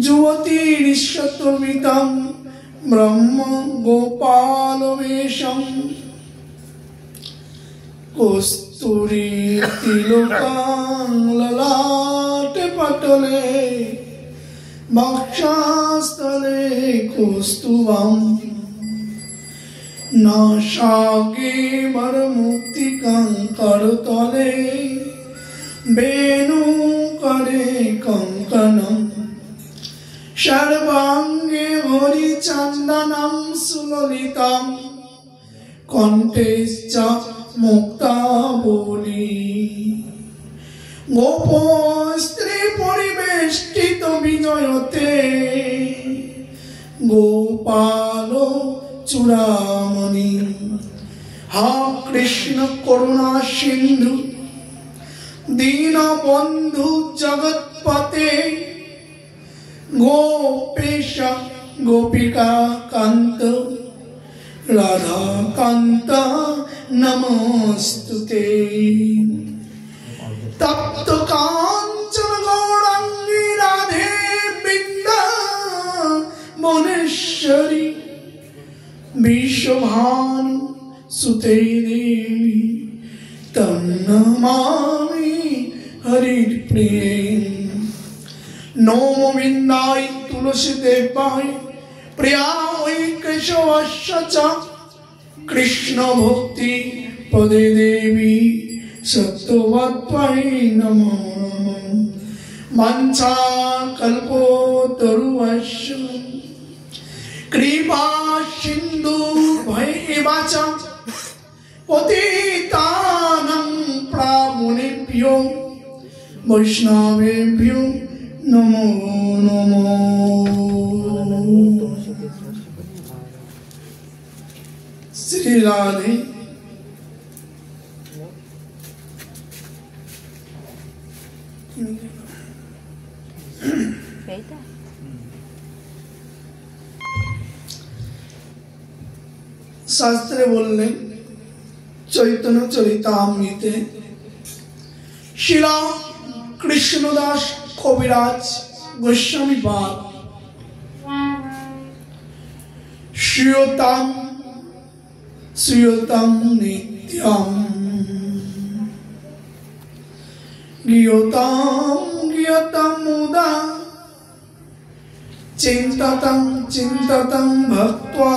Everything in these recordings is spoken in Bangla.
যুবতীরিষ্যতমিতং ব্রহ্ম গোপালবেশং কস্তুরী তিলকাং ললাটে পটলে বক্ষস্থলে কৌস্তুভম নাসাগে বরমুক্তিকং করতলে বেণু করে কঙ্কণম সর্বাঙ্গে হরিচন্দনম সুললিতম কণ্ঠেশ্চ মুক্তাবলী গোপ স্ত্রী পরিবেষ্টিত বিজয়তে গোপাল চূড়ামণি হা কৃষ্ণ করুণা সিন্ধু দীনবন্ধু জগৎপতে গোপেশ গোপিকা কান্ত রাধা কান্ত নমস্তুতে তপ্ত কাঞ্চন গৌরাঙ্গী রাধে বৃন্দাবনেশ্বরী বিশ্বভানু সুতে দেবী তং নমামি হরির প্রিয়ে নমো বিন্দায় তুলসী দেবায় প্রিয়ায় কেশবস্য চ কৃষ্ণ ভক্তি পদে দেবী সত্যবত্ত্বায় নমো নমঃ বাঞ্ছা কল্পতরুভ্যশ্চ কৃপা সিন্ধু ভৈবা চ পতিতানাং প্রাবণেভ্যো বৈষ্ণবেভ্যো নমো নমঃ। শ্রী রাধে শাস্ত্রে বললেন চৈতন্য চরিতামৃতে শিলা কৃষ্ণদাস কবিরাজ গোস্বামী পাদ শ্রীয়তাম শ্রীয়তাম নিত্যম গীয়তাম গীয়তাম মুদা চিন্ততং চিন্ততং ভক্ত্বা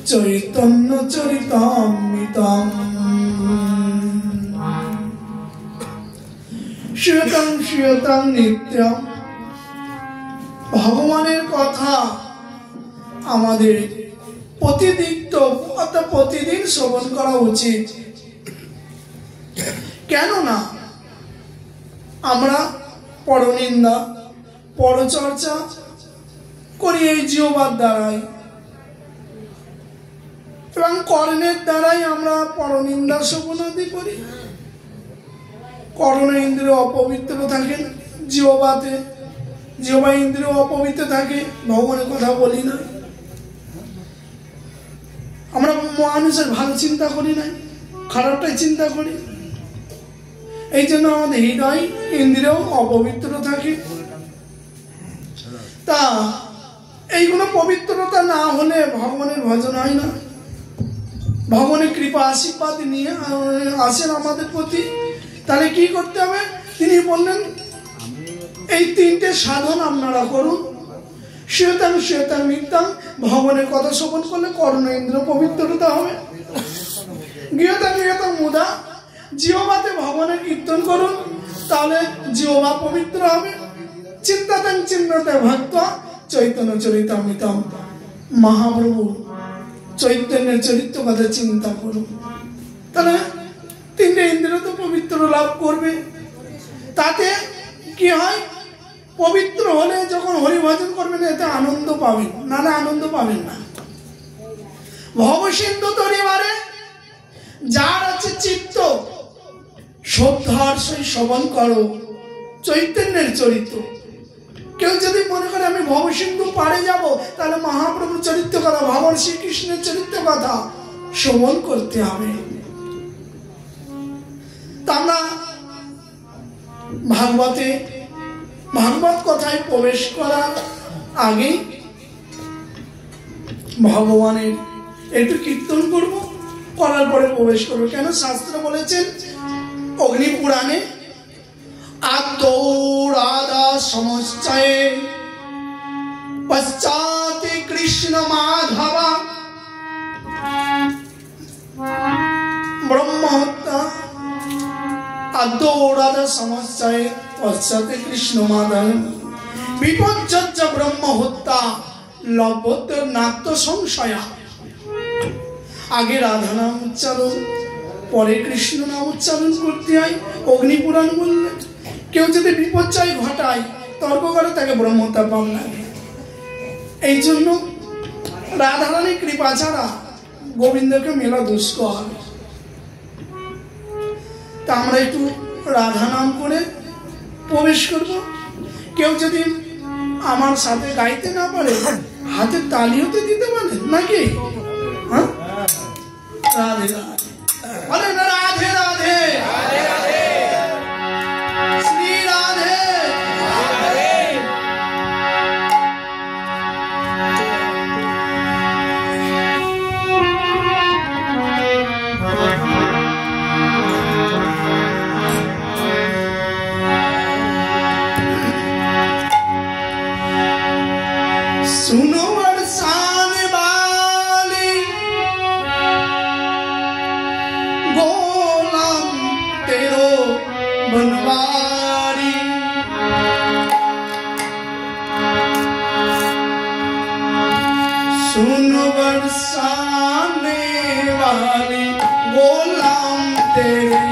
চৈতন্য চরিতামৃতম শ্রীয়তাম শ্রীয়তাম নিত্যম। ভগবানের কথা আমাদের প্রতিদিন শ্রবণ করা উচিত। কেননা আমরা পরনিন্দা পরচর্চা করি এই জিহ্বার দ্বারাই এবং কর্ণের দ্বারাই আমরা পরনিন্দা শ্রবণাদি করি। কর্ণ ইন্দ্রিয় অপবিত্র থাকে, জিহ্বা ইন্দ্রিয় অপবিত্র থাকে, ভগবানের কথা বলি না। আমরা মানুষের ভালো চিন্তা করি না, খারাপটাই চিন্তা করি। এই জন্য আমাদের হৃদয় ইন্দ্রিয় অপবিত্র থাকে। তা এইগুলো পবিত্রতা না হলে ভগবানের ভজন হয় না। ভগবানের কৃপা আশীর্বাদ নিয়ে আসেন আমাদের প্রতি। তাহলে কি করতে হবে? তিনি বললেন এই তিনটে সাধন আপনারা করুন। শ্বেতাং শ্বেতাং নিত্যাং, ভগবানের কথা শ্রবণ করলে কর্ণ ইন্দ্রিয় পবিত্রতা হবে। গীয়তাং গীয়তাং মুদা, জিহ্বাতে ভগবানের কীর্তন করুন, তাহলে জিহ্বা পবিত্র হবে। চিন্তাতাং চিন্তাতে ভক্ত্বা চৈতন্য চরিতামৃতম, মহাপ্রভু চৈতন্যের চরিত্র কথা চিন্তা করুন, তাহলে তিনটে ইন্দ্রিয় তো পবিত্র লাভ করবে। তাতে কি হয়? পবিত্র হলে যখন হরিভজন করবেন এতে আনন্দ পাবেন, নাহলে আনন্দ পাবেন না। ভবসিন্ধু তরিবারে যার আছে চিত্ত শ্রদ্ধার সহিত শ্রবণ করো চৈতন্যের চরিত্র। কেউ যদি মনে করে আমি ভবসিন্ধু পারে যাব, তাহলে মহাপ্রভুর চরিত্র কথা, ভগবান শ্রীকৃষ্ণের চরিত্র কথা শ্রবণ করতে হবে। তা আমরা ভাগবত কথা মাথায় প্রবেশ করার আগে ভগবানের একটু কীর্তন করব, করার পরে প্রবেশ করবো। কেন শাস্ত্র বলেছেন অগ্নি পুরাণে, আদ্যৌ রাধা সমশ্চয়ে পশ্চাতে কৃষ্ণ মাধবা, ব্রহ্ম হত্যা আদ্যৌ রাধা সমশ্চয়ে পশ্চাতে কৃষ্ণ মাধব, বিপর্যজ্য ব্রহ্ম হত্যা লভ্যতর নাত্য সংশয়া। আগে রাধা নাম উচ্চারণ, পরে কৃষ্ণ নাম উচ্চারণ করতে হয়। অগ্নিপুরাণ বললে কেউ যদি বিপর্যয় ঘটায়, তর্ক করে, তাকে ব্রহ্মহত্যার পাপ লাগে। এই জন্য রাধারানীর কৃপা ছাড়া গোবিন্দকে মেলা দুষ্কর। তা আমরা একটু রাধা নাম করে প্রবেশ করব। কেউ যদি আমার সাথে গাইতে না পারে, হাতে তালিও তো দিতে পারে নাকি? হ্যাঁ, রাধে রাধে, রাধে রাধে, শ্রী রাধে। सुनो बरसाने वाली गोलाम तेरो बनवारी, सुनो बरसाने वाली गोलाम तेरे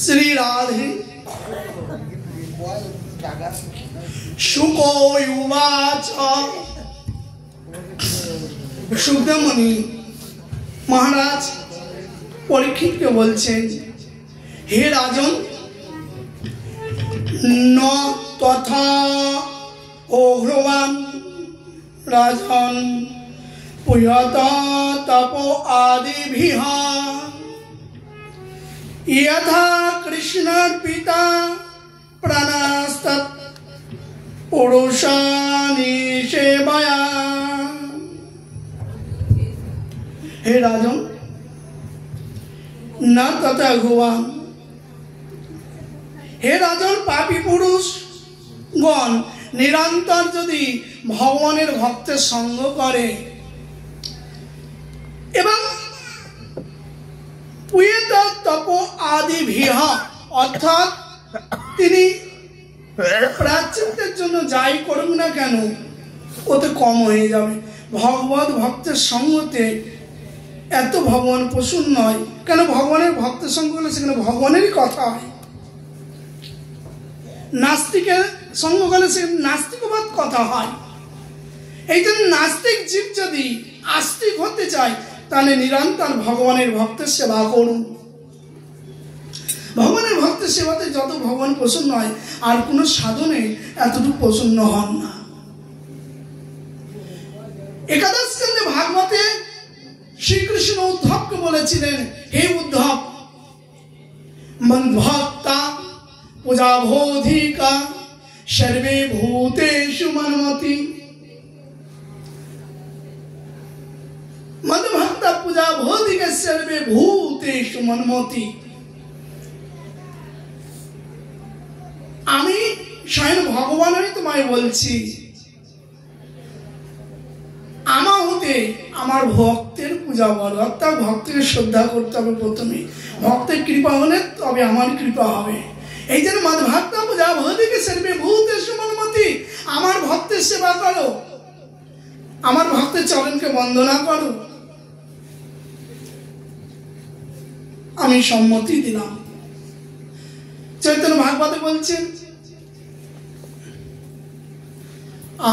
শ্রী রাধে সুকোবাচ সুখদেব মুনি মহারাজ পরীক্ষিতকে বলছেন, হে রাজন, ন তথা ওঘ্রবান রাজন পুয়ত তপ আদিভিঃ यथा कृष्णार्पिता प्राणास्तत् पुरुषानि सेवया। हे राजन, न तथा भगवान, हे राजन, पापी पुरुष गण निरंतर यदि भगवानेर भक्तेर संग करे एवं तप आदि ভিহ অর্থাৎ তিনি প্রাচ্যের জন্য যাই করুন না কেন ওতে কম হয়ে যাবে। ভগবত ভক্তের সঙ্গতে এত ভগবান প্রসন্ন হয় কেন? ভগবানের ভক্তের সঙ্গ হলে সেখানে ভগবানেরই কথা হয়। নাস্তিকের সঙ্গ হলে সে নাস্তিকবাদ কথা হয়। এই জন্য নাস্তিক জীব যদি আস্তিক হতে চায় তাহলে নিরন্তর ভগবানের ভক্তের সেবা করুন। ভগবানের ভক্তের সেবাতে যত ভগবান প্রসন্ন হয় আর কোনো সাধনে এতটুকু প্রসন্ন হন না। একাদশ স্কন্ধে ভাগবতে শ্রীকৃষ্ণ উদ্ধবকে বলেছিলেন, হে উদ্ধব, মদ্ভক্তা পূজাবোধিকা সর্বে ভূতেষু মন্মতি। মদ্ভক্তা পূজাবোধিকা সর্বে ভূতেষু মন্মতি। আমি স্বয়ং ভগবানই তোমায় বলছি, আমা হতে আমার ভক্তের পূজা বলো, অর্থাৎ ভক্তের শ্রদ্ধা করতে হবে। প্রথমে ভক্তের কৃপা হলে তবে আমার কৃপা হবে। এই জন্য মদ্ভক্তা পূজাবোধিকা সর্বে ভূতেষু মন্মতি। আমার ভক্তের সেবা করো, আমার ভক্তের চরণকে বন্দনা করো, আমি সম্মতি দিলাম। চৈতন্য ভাগবতে বলছেন,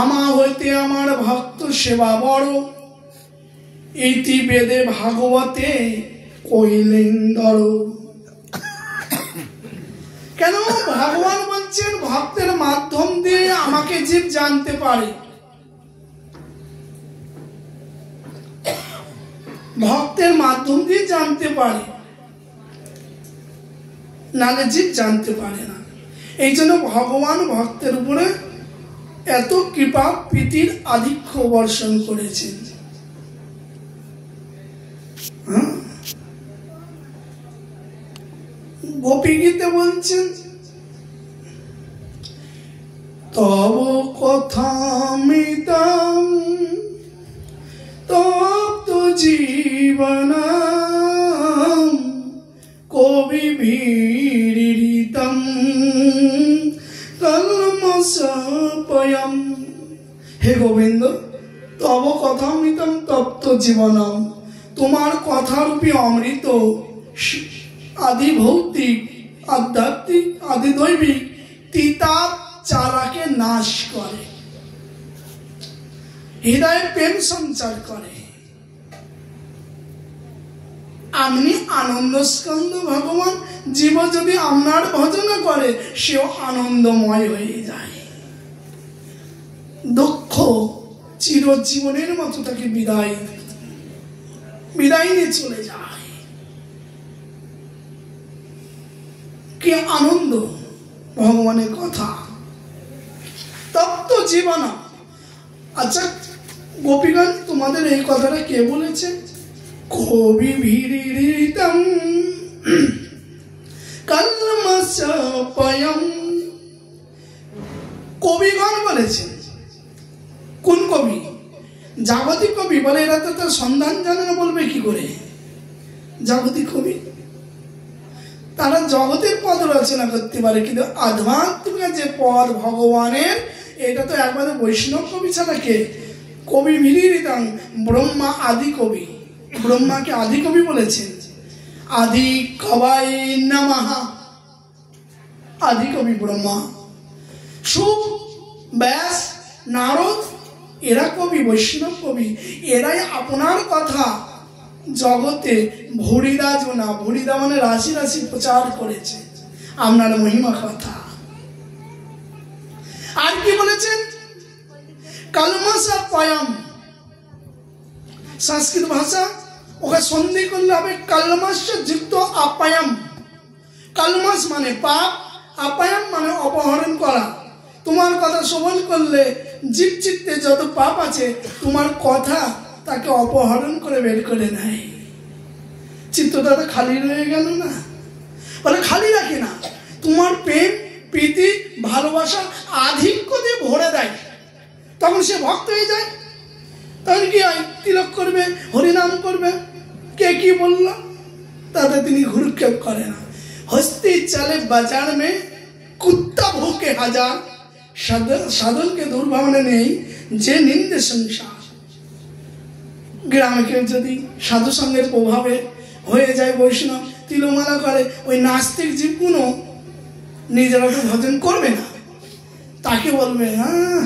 আমা হইতে আমার ভক্ত সেবা বড়, ইতি বেদে ভাগবতে কইলেন্দর। কেন? ভগবান বলছেন ভক্তের মাধ্যম দিয়ে আমাকে জীব জানতে পারে। ভক্তের মাধ্যম দিয়ে জানতে পারে, নালে জীব জানতে পারে না। এই জন্য ভগবান ভক্তের উপরে এত কৃপা প্রীতির আধিক্য বর্ষণ করেছেন। গোপী গীতে বলছেন, তব কথামৃতম তপ্ত জীবনম কবি ভীড়িতম কলমশপয়ম। হে গোবিন্দ, তব কথামৃতম তপ্ত জীবনম, তোমার কথারূপী অমৃত আদি ভৌতিক আধ্যাত্মিক আদি দৈবিক তিতাব চারাকে নাশ করে, হৃদয়ে প্রেম সঞ্চার করে। আপনি আনন্দ স্কন্দ ভগবান, জীব যদি আপনার ভজন করে সেও আনন্দময় হয়ে যায়। দুঃখ চিরজীবনের মতো তাকে বিদায় নিয়ে চলে যায়। কি আনন্দ ভগবানের কথা, তপ্ত জীবন। আচ্ছা গোপীগণ, তোমাদের এই কথাটা কে বলেছে? কবি ভীড়িতম কলমশপয়ম, কবিগণ বলেছেন। কোন কবি? জাগতিক কবি বলে। এরা তো তার সন্ধান জানে না, বলবে কি করে? জাগতিক কবি তারা জগতের পদ রচনা করতে পারে, কিন্তু আধ্যাত্মিক যে পদ ভগবানের, এটা তো একবারে বৈষ্ণব কবি ছাড়া কে? কবি ভিড়িতাম, ব্রহ্মা আদি কবি, ব্রহ্মাকে আদি কবি বলেছেন। আদি কবাই নমঃ, আদি কবি ব্রহ্মা। শুক, ব্যাস, নারদ এরা কবি, বৈষ্ণব কবি, এরাই আপনার কথা জগতে ভরিদা জোনা, ভরিদা মানে রাশি রাশি প্রচার করেছে আপনার মহিমা কথা। আর কি বলেছেন? কালমাসা পয়ম, সংস্কৃত ভাষা, ওকে সন্ধি করলে হবে কালমাস যুক্ত আপায়াম। কালমাস মানে পাপ, আপায়াম মানে অপহরণ করা। তোমার কথা শ্রবণ করলে জীব চিত্তে যত পাপ আছে তোমার কথা তাকে অপহরণ করে বের করে নেয়। চিত্তটা তো খালি রয়ে গেল না, বলে খালি রাখে না, তোমার প্রেম প্রীতি ভালোবাসা আধিক্য দিয়ে ভরে দেয়। তখন সে ভক্ত হয়ে যায়। তখন কি হয়? তিলক করবে, হরিনাম করবে, কে কি বলল তাতে তিনি ঘুরক্ষেপ করে না। হস্তি চলে বাজার মে কুত্তা ভুকে হাজার, সাধনকে দুর্ভাবনা নেই যে নিন্দে সংসার। গ্রামে কেউ যদি সাধু সঙ্গের প্রভাবে হয়ে যায় বৈষ্ণব, তিলমালা করে, ওই নাস্তিক জীবগুলো নিজেরা তো ভজন করবে না, তাকে বলবে হ্যাঁ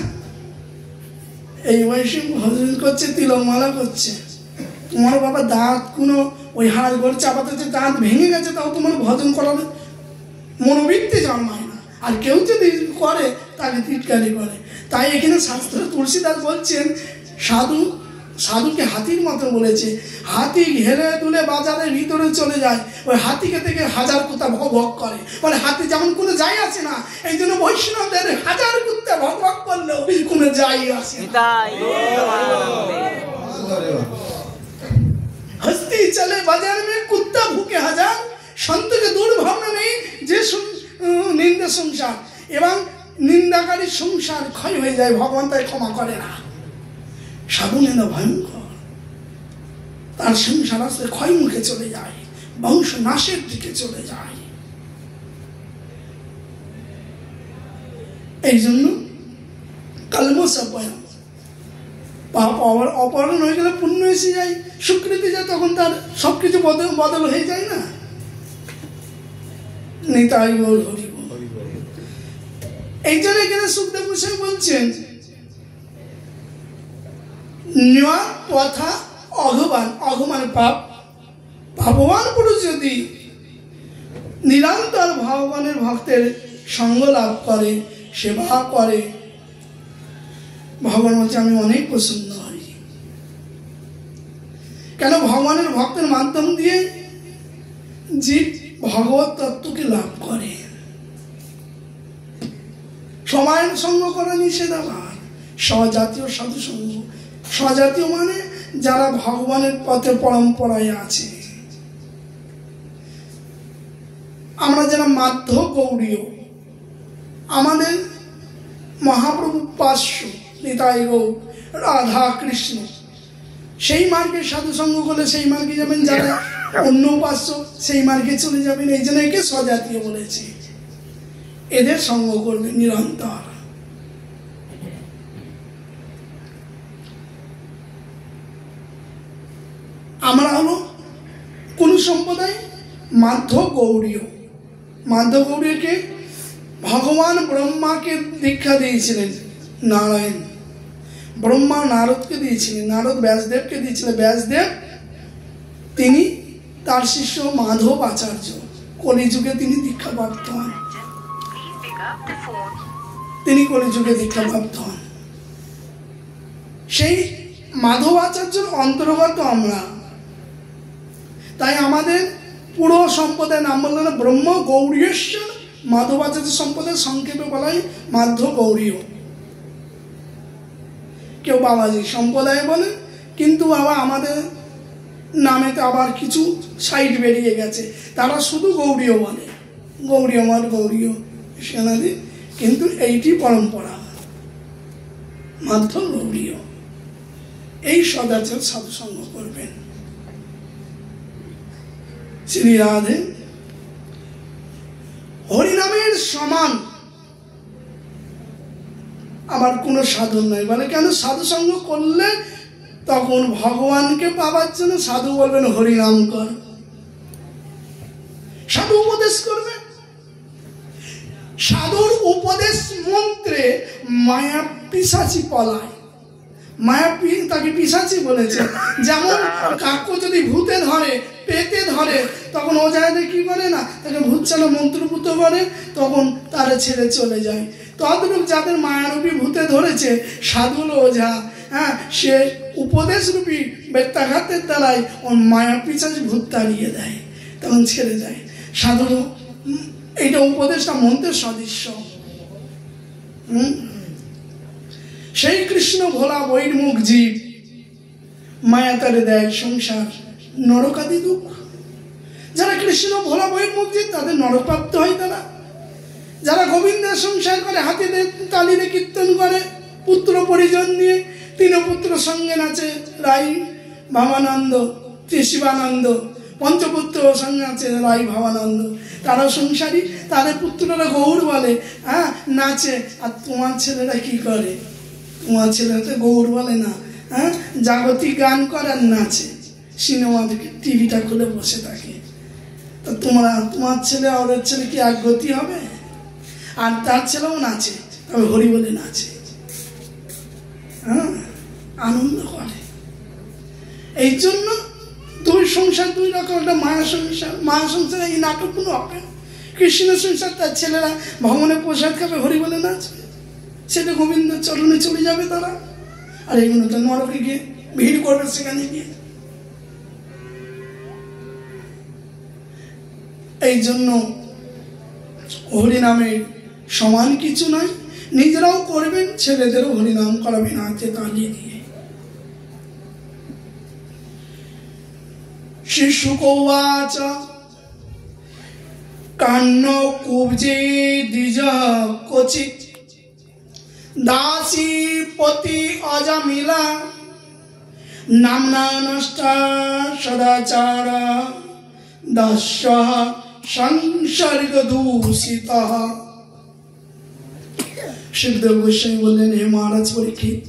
এই বয়সে ভজন করছে, তিলমালা করছে, তোমার বাবা দাঁত কোনো ওই হাড় গোড় চাপাতে দাঁত ভেঙে গেছে, তাও তোমার ভজন করার মনোবৃত্তি জন্মায় না। আর কেউ যদি করে তাকে টিটকারি করে। তাই এখানে শাস্ত্র তুলসীদাস বলছেন সাধুকে হাতির মতো বলেছে। হাতি ঘেরে তুলে বাজারের ভিতরে চলে যায়, ওই হাতিকে থেকে হাজার কুত্তা ভগ করে, বলে হাতি যেমন কোনো যাই আসে না, এই জন্য বৈষ্ণবদের হাজার কুত্তা ভগ করলেও কোনো যাই আসে না। হস্তি চলে বাজার মে কুত্তা ভুকে হাজার, সন্তকে দুর্ভাবনা নেই যে নিন্দা সংসার, এবং নিন্দাকারী সংসার ক্ষয় হয়ে যায়, ভগবান তাই ক্ষমা করে না। সাধু নিন্দা ভয়ঙ্কর, তার সংসার আসলে ক্ষয় মুখে চলে যায়, বংশ নাশের দিকে চলে যায়। এই জন্য কালমসা পয়ম, পাপ অপহরণ হয়ে গেলে পুণ্য এসে যায়, স্বীকৃতি যায়, তখন তার সবকিছু বদল হয়ে যায় না। নিতাই গৌর হরি বল। এই জন্য এখানে সুখদেব গোস্বামী বলছেন কথা অঘবান, অঘমান পাপ, ভাববান পুরুষ যদি নিরন্তর ভগবানের ভক্তের সঙ্গ লাভ করে, সেবা করে, ভগবান বলছে আমি অনেক প্রসন্ন হই। কেন? ভগবানের ভক্তের মাধ্যম দিয়ে জীব ভগবত তত্ত্বকে লাভ করে। সময়ের সঙ্গ করা নিষেধ। আবার স্বজাতীয় সাধু সঙ্গ, স্বজাতীয় মানে যারা ভগবানের পথে পরম্পরায় আছে। আমরা যারা মাধ্য গৌড়ীয়, আমাদের মহাপ্রভু পার্শ্ব নিতাই গৌর, রাধা কৃষ্ণ, সেই মার্গে সাধু সঙ্গ করলে সেই মার্গে যাবেন। যারা অন্য উপাস্য সেই মার্গে চলে যাবেন। এই জন্য একে স্বজাতীয় বলেছে। এদের সঙ্গ করবে নিরন্তর। আমরা হলো কোন সম্প্রদায়? মাধ্য গৌড়ীয়। মাধ্য গৌড়ীয়কে ভগবান ব্রহ্মাকে দীক্ষা দিয়েছিলেন নারায়ণ। ব্রহ্মা নারদকে দিয়েছিলেন, নারদ ব্যাসদেবকে দিয়েছিলেন। ব্যাসদেব তিনি তার শিষ্য মাধব আচার্য, কলিযুগে তিনি দীক্ষাপ্রাপ্ত হন। তিনি কলিযুগে দীক্ষাপ্রাপ্ত হন। সেই মাধব আচার্যের অন্তর্গত আমরা। তাই আমাদের পুরো সম্প্রদায়ের নাম বললেন ব্রহ্ম গৌরীশ্বর মাধবাচার্য সম্প্রদায়, সংক্ষেপে বলা হয় মাধ্য গৌরীয়। কেউ বাবাজি সম্প্রদায় বলে, কিন্তু বাবা আমাদের নামেতে আবার কিছু সাইড বেরিয়ে গেছে, তারা শুধু গৌরীয় বলে, গৌরীয় মঠ, গৌরীয় সেনাদি, কিন্তু এইটি পরম্পরা মাধ্য গৌরীয়। এই সদাচার সাধুসঙ্গ করবেন। শ্রী রাধে। হরিনামের সমান আমার কোনো সাধন নাই। বলে কেন? সাধু সঙ্গ করলে তখন ভগবানকে পাবার জন্য সাধু বলবেন হরিনাম কর, সাধু উপদেশ করবে। সাধুর উপদেশ মন্ত্রে মায়া পিশাচি পলায়। মায়া তাকে পিশাচি বলেছে। যেমন কাকু যদি ভূতে ধরে, পেতে ধরে, তখন ও যায় কি করে না, তাকে ভূত চালা মন্ত্রপুত করে, তখন তারা ছেড়ে চলে যায়। ততটুকু যাদের মায়ারূপী ভূতে ধরেছে, সাধুর ওঝা, হ্যাঁ, সে উপদেশ রূপী বেত্যাঘাতের দ্বারাই ওর মায়া পিশাচি ভূত তাড়িয়ে দেয়, তখন ছেড়ে যায়। সাধু এইটা উপদেশটা মন্ত্রের সদৃশ্য। সেই কৃষ্ণ ভোলা বৈর্মুখ জীব মায়া তারে দেয় সংসার নরকাদি দুঃখ। যারা কৃষ্ণ ভোলা বৈর্মুখ জীব তাদের নরকপ্রাপ্ত হয় তারা। যারা গোবিন্দের সংসার করে, হাতিদের তালিরে কীর্তন করে, পুত্র পরিজন নিয়ে, তিন পুত্র সঙ্গে নাচে, রাই ভাবানন্দ, শিবানন্দ, পঞ্চপুত্র সঙ্গে আছে রাই ভাবানন্দ, তারা সংসারী, তাদের পুত্ররা গৌর বলে, হ্যাঁ, নাচে। আর তোমার ছেলেরা কি করে? তোমার ছেলেরা তো গৌর বলে না, হ্যাঁ, জাগতিক গান করে আর নাচে, সিনেমা দেখে টিভিটা খুলে বসে থাকে। তো তোমার ছেলে আর ওর ছেলে কি এক গতি হবে? আর তার ছেলেও নাচে, তবে হরি বলে নাচে, হ্যাঁ, আনন্দ করে। এই জন্য দুই সংসার দুই রকম, একটা মায়া সংসার, মায়া সংসারে এই নাটকগুলো হবে। কৃষ্ণ সংসার, তার ছেলেরা ভগবানের প্রসাদ খাবে, হরি বলে নাচবে, সেটা গোবিন্দের চরণে চলে যাবে তারা। আর এইগুলো তো নরকে গিয়ে ভিড় করবে, সেখানে গিয়ে। এই জন্য হরিনামের সমান কিছু নয়। নিজেরাও করবেন, ছেলেদেরও হরিনাম করাবেন হাতে তালি দিয়ে। শিশুকৌবাচ কান্ন কুব্জে দ্বিজ ক্বচিৎ দাসী পতি অজামিলা নামনা নষ্টা সদাচারা দাস্য সংসর্গ দূষিত। শিবদেব গোস্বামী বললেন, হে মহারাজ পরীক্ষিত,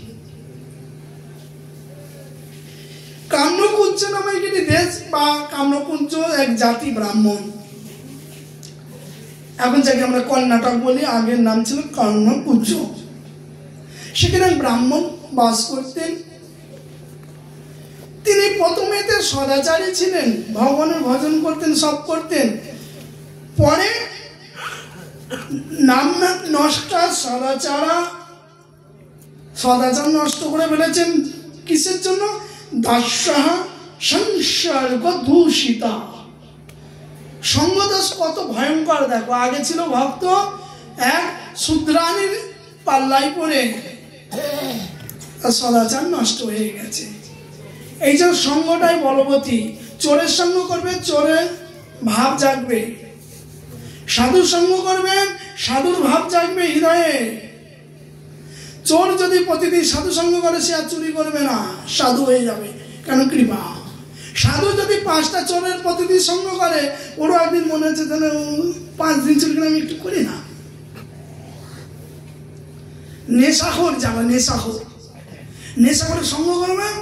কাম্যকুঞ্জ নামে একটি দেশ বা কাম্যকুঞ্জ এক জাতি ব্রাহ্মণ, এখন যাকে আমরা কর্ণাটক বলি, আগের নাম ছিল কাম্যকুঞ্জ। সেখানে ব্রাহ্মণ বাস করতেন। তিনি প্রথমেতে সদাচারী ছিলেন, ভগবানের ভজন করতেন, সব করতেন। পরে নাম নষ্ট সদাচার নষ্ট করে ফেলেছেন। কিসের জন্য? দাস্যাহ সংসর্গ দূষিতা। সঙ্গদোষ কত ভয়ঙ্কর দেখো। আগে ছিল ভক্ত, এক শূদ্রাণীর পাল্লাই পড়ে সদাচার নষ্ট হয়ে গেছে। এই যে সঙ্গটাই বলবতী। চোরের সঙ্গ করবে, চোরের ভাব জাগবে। সাধুর সঙ্গ করবেন, সাধুর ভাব জাগবে হৃদয়ে। চোর যদি প্রতিদিন সাধু সঙ্গ করে, সে আর চুরি করবে না, সাধু হয়ে যাবে, কেন? কৃপা। সাধু যদি 5টা চোরের প্রতিদিন সঙ্গ করে, ওরও একদিন মনে হচ্ছে তাহলে 5 দিন চুরি করে আমি একটু করি না। নেশাখোর যাবে, নেশাখোরের সঙ্গ করবেন।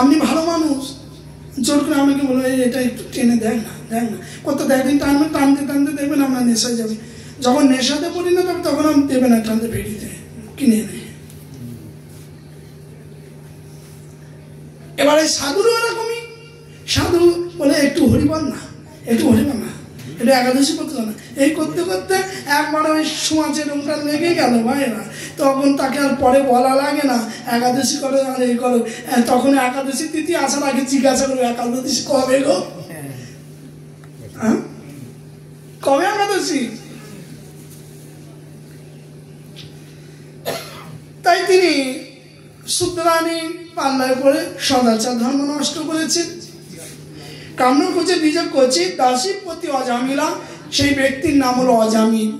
আপনি ভালো মানুষ, জোর করে আমাকে বলবে এটা একটু টেনে দেখ না, কত একদিন টানতে দেখবেন আপনার নেশায় যাবে। যখন নেশাতে পরিণত হবে তখন আমি দেবে না, টানতে ভেড়িতে কিনে এনে। এবার এই সাধুরও এরকমই। সাধু বলে একটু হরিবল না, এটা একাদশী করতে না। এই করতে করতে একবার ওই সমাজের ওটা লেগে গেল ভাইরা, তখন তাকে আর পরে বলা লাগে না একাদশী করো আর এই করো। তখন একাদশী তিথি আসার আগে জিজ্ঞাসা করবে, একাদশী কবে গো? হ্যাঁ, কবে একাদশী? তাই তিনি শূদ্রাণী পাল্লায় পড়ে সদাচার ধর্ম নষ্ট করেছেন। কাম্যকুঞ্জে দ্বিজ ক্বচিৎ দাসী পতি অজামিলা, সেই ব্যক্তির নাম হলো অজামিন।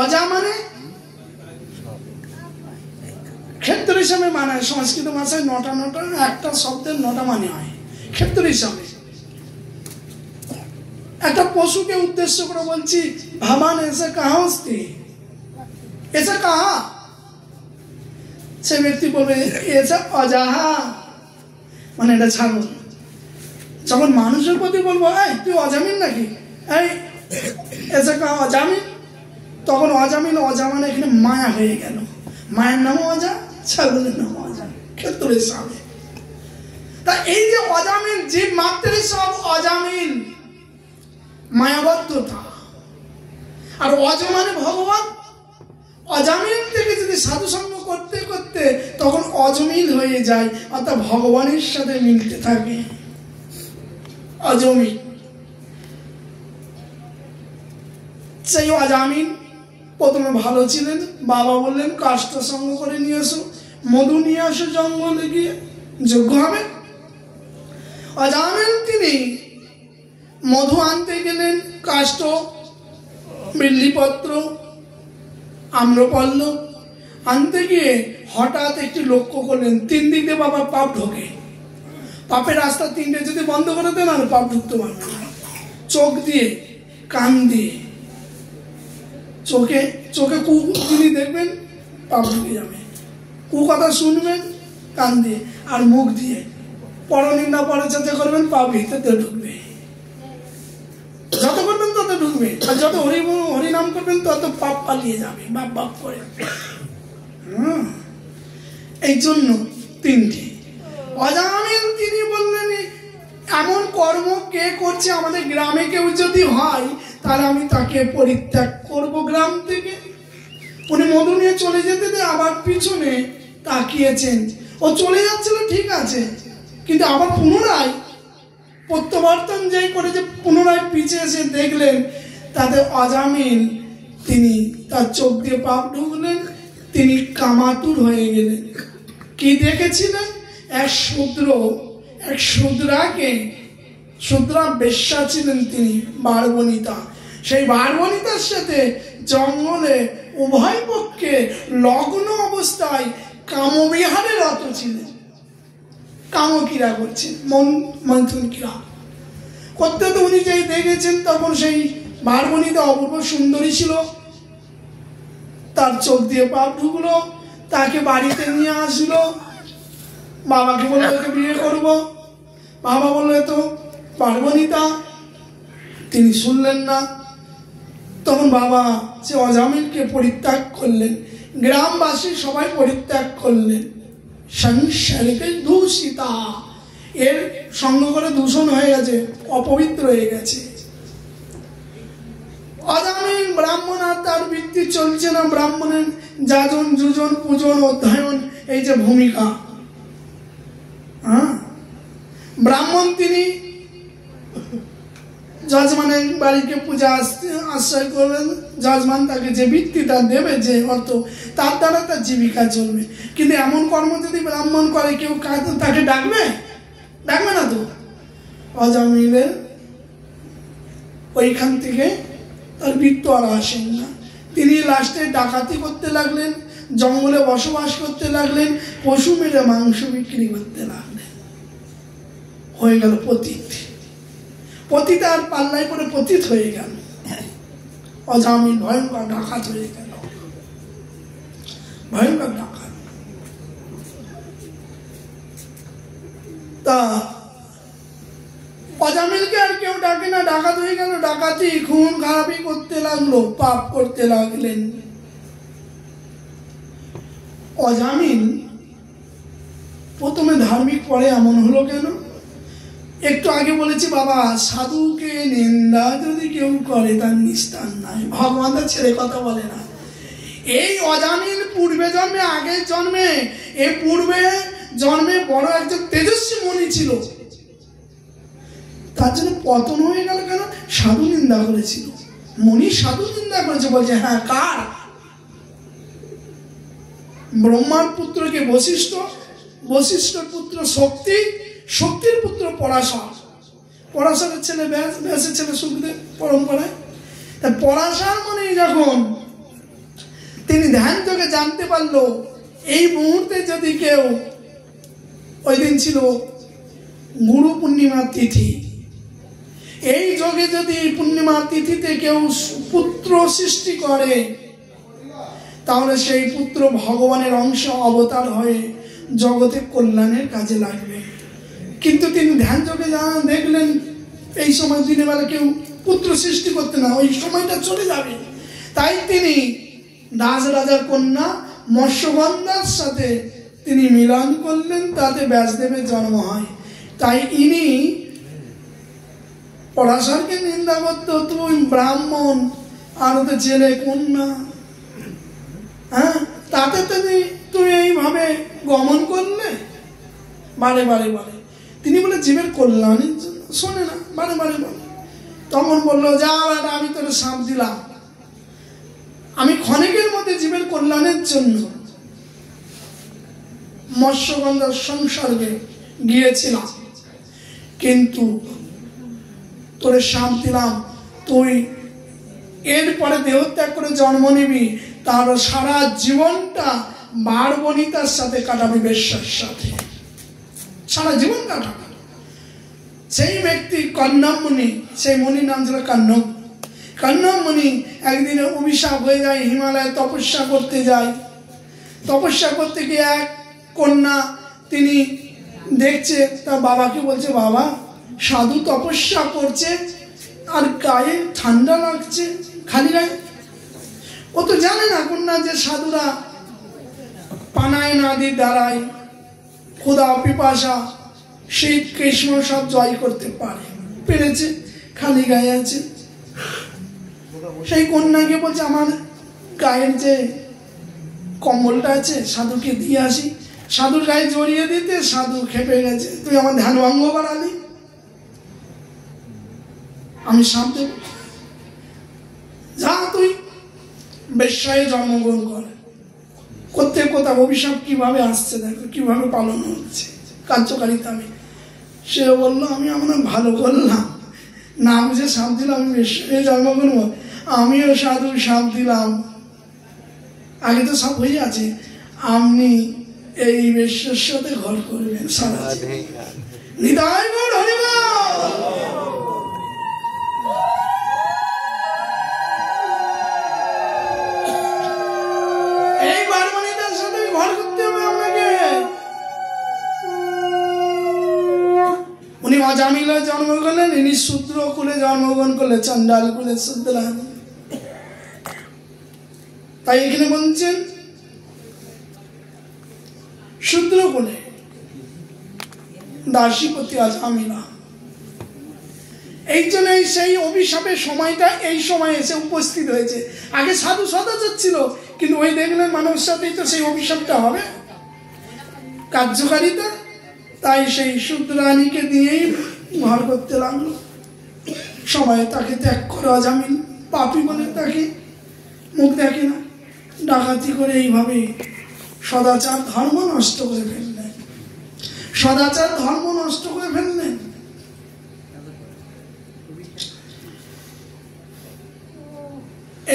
অজা মানে ক্ষেত্র হিসাবে মানায়। সংস্কৃত ভাষায় 9টা একটা শব্দের 9টা মানে হয় ক্ষেত্র হিসাবে। একটা পশুকে উদ্দেশ্য করে বলছি, ভাবান এসে কাহা হস্তি, এসে কাহা? সে ব্যক্তি বলবে এসে অজাহা, মানে এটা ছাগল। যখন মানুষের প্রতি বলবো এই তুই অজামিন নাকি, এই এসে কাহা অজামিন, তখন অজামিন অজামান এখানে মায়া হয়ে গেল। মায়ের নামও অজা, ছাগলের নামও অজা, ক্ষেত্রে সামনে। তা এই যে অজামিন, জীব মাত্রই সব অজামিন, মায়াবদ্ধতা। আর অজ মানে ভগবান। অজামিন থেকে যদি সাধুসঙ্গ করতে করতে তখন অজমিল হয়ে যায়, অর্থাৎ ভগবানের সাথে মিলতে থাকে। অজমিল, সেই অজামিন প্রথমে ভালো ছিলেন। বাবা বললেন কাষ্ঠ সঙ্গ করে নিয়ে এসো, মধু নিয়ে আসো জঙ্গলে গিয়ে, যজ্ঞ হবে। অজামিল তিনি মধু আনতে গেলেন, কাষ্ঠ, বিল্লিপত্র, আম্রপল্লব আনতে গিয়ে হঠাৎ একটি লক্ষ্য করলেন, তিন দিক দিয়ে বাবার পাপ ঢোকে। পাপের রাস্তা তিনটে যদি বন্ধ করে দেন আর পাপ ঢুকতে পারবে না। চোখ দিয়ে, কান দিয়ে, চোখে কু যিনি দেখবেন পাপ ঢুকে যাবে, কু কথা শুনবেন কান দিয়ে, আর মুখ দিয়ে পরনিন্দা পরচর্চা করবেন, পাপ ভিতরে ঢুকবে। যত করবেন তত ঢুকবে, আর যত হরিনাম করবেন তত পাপ পালিয়ে যাবে বাপ বাপ করে। এই জন্য তিনটি অজামিল তিনি বললেন এমন কর্ম কে করছে, আমাদের গ্রামে কেউ যদি হয় তাহলে আমি তাকে পরিত্যাগ করব গ্রাম থেকে। উনি মধু নিয়ে চলে যেতে আবার পিছনে তাকিয়েছেন, ও চলে যাচ্ছিল ঠিক আছে, কিন্তু আবার পুনরায় প্রত্যাবর্তন যেই করে যে পুনরায় পিছিয়ে এসে দেখলেন তাতে অজামিল তিনি তার চোখ দিয়ে পাপ ঢুকলেন, তিনি কামাতুর হয়ে গেলেন। কি দেখেছিলেন? এক শূদ্রা বেশ্যা ছিলেন তিনি, বারবনিতা। সেই বারবনিতার সাথে জঙ্গলে উভয় পক্ষে লগ্ন অবস্থায় কামবিহারে রত ছিলেন, কামক্রীড়া করছেন, মন্থন ক্রীড়া করতে। তো উনি যেই দেখেছেন তখন সেই বারবনিতা অপূর্ব সুন্দরী ছিল, তার চোখ দিয়ে পাপ ঢুকলো, তাকে বাড়িতে নিয়ে আসলো। বাবাকে বললো একে বিয়ে করবো, বাবা বললো এ তো বারবনিতা, তিনি শুনলেন না। তখন বাবা সে অজামিলকে পরিত্যাগ করলেন, গ্রামবাসী সবাই পরিত্যাগ করলেন। সংসারিকে দূষিতা, এর সঙ্গ করে দূষণ হয়ে গেছে, অপবিত্র হয়ে গেছে। অজামিল ব্রাহ্মণ, আর তার বৃত্তি চলছে না ব্রাহ্মণের যাজন যুজন পূজন অধ্যয়ন, এই যে ভূমিকা। ব্রাহ্মণ তিনি যজমানের বাড়িকে পূজা আশ্রয় করবেন, যজমান তাকে যে বৃত্তিটা দেবে, যে অর্থ, তার দ্বারা তার জীবিকা চলবে। কিন্তু এমন কর্ম যদি ব্রাহ্মণ করে কেউ তাকে ডাকবে না তো। অজামিলের ওইখান থেকে তার বৃত্ত আর আসেন না। তিনি লাস্টে ডাকাতি করতে লাগলেন, জঙ্গলে বসবাস করতে লাগলেন, পশু মেরে মাংস বিক্রি করতে লাগলেন। হয়ে গেল পতিত, আর পাল্লাই করে পতিত হয়ে গেল। অজামিল ভয়ঙ্কর ডাকাত হয়ে গেল, ভয়ঙ্কর ডাকাত। তা অজামিলকে আর কেউ ডাকে না, ডাকাত হয়ে গেল। ডাকাতি, খুন খারাপি করতে লাগলো, পাপ করতে লাগলেন। অজামিল প্রথমে ধার্মিক, পরে এমন হলো কেন? একটু আগে বলেছি বাবা, সাধুকে নিন্দা যদি কেউ করে তার নিস্তার নাই। ভগবান তার ছেড়ে কথা বলে না। এই অজামিল পূর্বে জন্মে, আগের জন্মে, এই পূর্বে জন্মে বড় একজন তেজস্বী মুনি ছিল, তার জন্য পতন হয়ে গেল কেন? সাধু নিন্দা করেছিল। মুনি সাধু নিন্দা করেছে, বলছে হ্যাঁ কার? ব্রহ্মার পুত্রকে বশিষ্ঠ, বশিষ্ঠের পুত্র শক্তি, শক্তির পুত্র পরাশর, পরাশরের ছেলে ব্যাস, ব্যাসের ছেলে সুখদেব পরম্পরায়। তা পরাশর মানে যখন তিনি ধ্যান থেকে জানতে পারলো এই মুহূর্তে যদি কেউ, ওই দিন ছিল গুরু পূর্ণিমার তিথি, এই যোগে যদি পূর্ণিমা তিথিতে কেউ পুত্র সৃষ্টি করে, তাহলে সেই পুত্র ভগবানের অংশ অবতার হয়ে জগতে কল্যাণের কাজে লাগবে। কিন্তু তিনি ধ্যান যোগে দেখলেন এই সময় দিনের বেলা কেউ পুত্র সৃষ্টি করতে না, ওই সময়টা চলে যাবে। তাই তিনি রাজার কন্যা মৎস্যগন্ধার সাথে তিনি মিলন করলেন, তাতে ব্যাসদেবের জন্ম হয়। তাই ইনি পরাশরকে নিন্দা করতো, তুই ব্রাহ্মণ আর তো ছেলে কন্যা, হ্যাঁ, তাতে তুই এইভাবে গমন করলে। বারে বারে বলে, তিনি বলে জীবের কল্যাণের জন্য, শোনে না, বারে বারে বলে। তখন বললো, যা আমি তোর সাপ দিলাম, আমি ক্ষণিকের মধ্যে জীবের কল্যাণের জন্য মৎস্যগন্ধার সংসর্গে গিয়েছিলাম, কিন্তু তোরে সাপ দিলাম, তুই এরপরে দেহত্যাগ করে জন্ম নিবি, তার সারা জীবনটা বারবনিতার সাথে কাটাবি, বেশ্যার সাথে সারা জীবন কাটাবি। সেই ব্যক্তি কন্যামণি, সেই মণির নাম ছিল কন্যামণি, একদিনে অভিশাপ হয়ে যায়, হিমালয়ে তপস্যা করতে যায়। তপস্যা করতে গিয়ে এক কন্যা তিনি দেখছে, তার বাবাকে বলছে, বাবা সাধু তপস্যা করছে আর গায়ে ঠান্ডা লাগছে, খালি গায়ে। ও তো জানে না কন্যা যে সাধুরা পানায় নাদি দ্বারায় ক্ষুধা পিপাসা শীত গ্রীষ্ম সব জয় করতে পেরেছে, খালি গায়ে আছে। সেই কন্যাকে বলছে, আমার গায়ের যে কম্বলটা আছে সাধুকে দিয়ে আসি। সাধুর গায়ে জড়িয়ে দিতে সাধু খেপে গেছে, তুই আমার ধ্যান ভঙ্গ করালি, আমি সাপ দেব, যা তুই বেশ্যায় জন্মগ্রহণ করে। করতে কোথাও অভিশাপ কিভাবে আসছে দেখো, কিভাবে পালন হচ্ছে কার্যকারিতা। সে বললো, আমি আমরা ভালো করলাম, না বুঝে সাপ দিলাম, আমি বেশ্যায় জন্ম করবো, আমিও সাধু সাপ দিলাম, আগে তো সব হয়ে আছে, আপনি এই বেশ্যার সাথে ঘর করবেন সারা নিতাই গৌর হরি বল। এই বারবনিতার সাথে ঘর করতে হবে আপনাকে। উনি অজামিলে জন্ম করলেন, ইনি শূদ্র কুলে জন্মগ্রহণ করলেন, চণ্ডাল কুলে শূদ্র। তাই এখানে বলছেন শূদ্র কুলে দাসীপতি অজামিলা। এই জন্য সেই অভিশাপের সময়টা এই সময় এসে উপস্থিত হয়েছে। আগে সাধু সদাচার ছিল, কিন্তু ওই দেখলেন মানুষের সাথেই তো সেই অভিশাপটা হবে কার্যকারিতা। তাই সেই শূদ্রানীকে দিয়েই ঘর করতে লাগলো। সবাই তাকে ত্যাগ করে অজামিল পাপী বলে তাকে মুখ দেখে না, ডাকাতি করে এইভাবে সদাচার ধর্ম নষ্ট করে ফেললেন, সদাচার ধর্ম নষ্ট করে ফেললেন।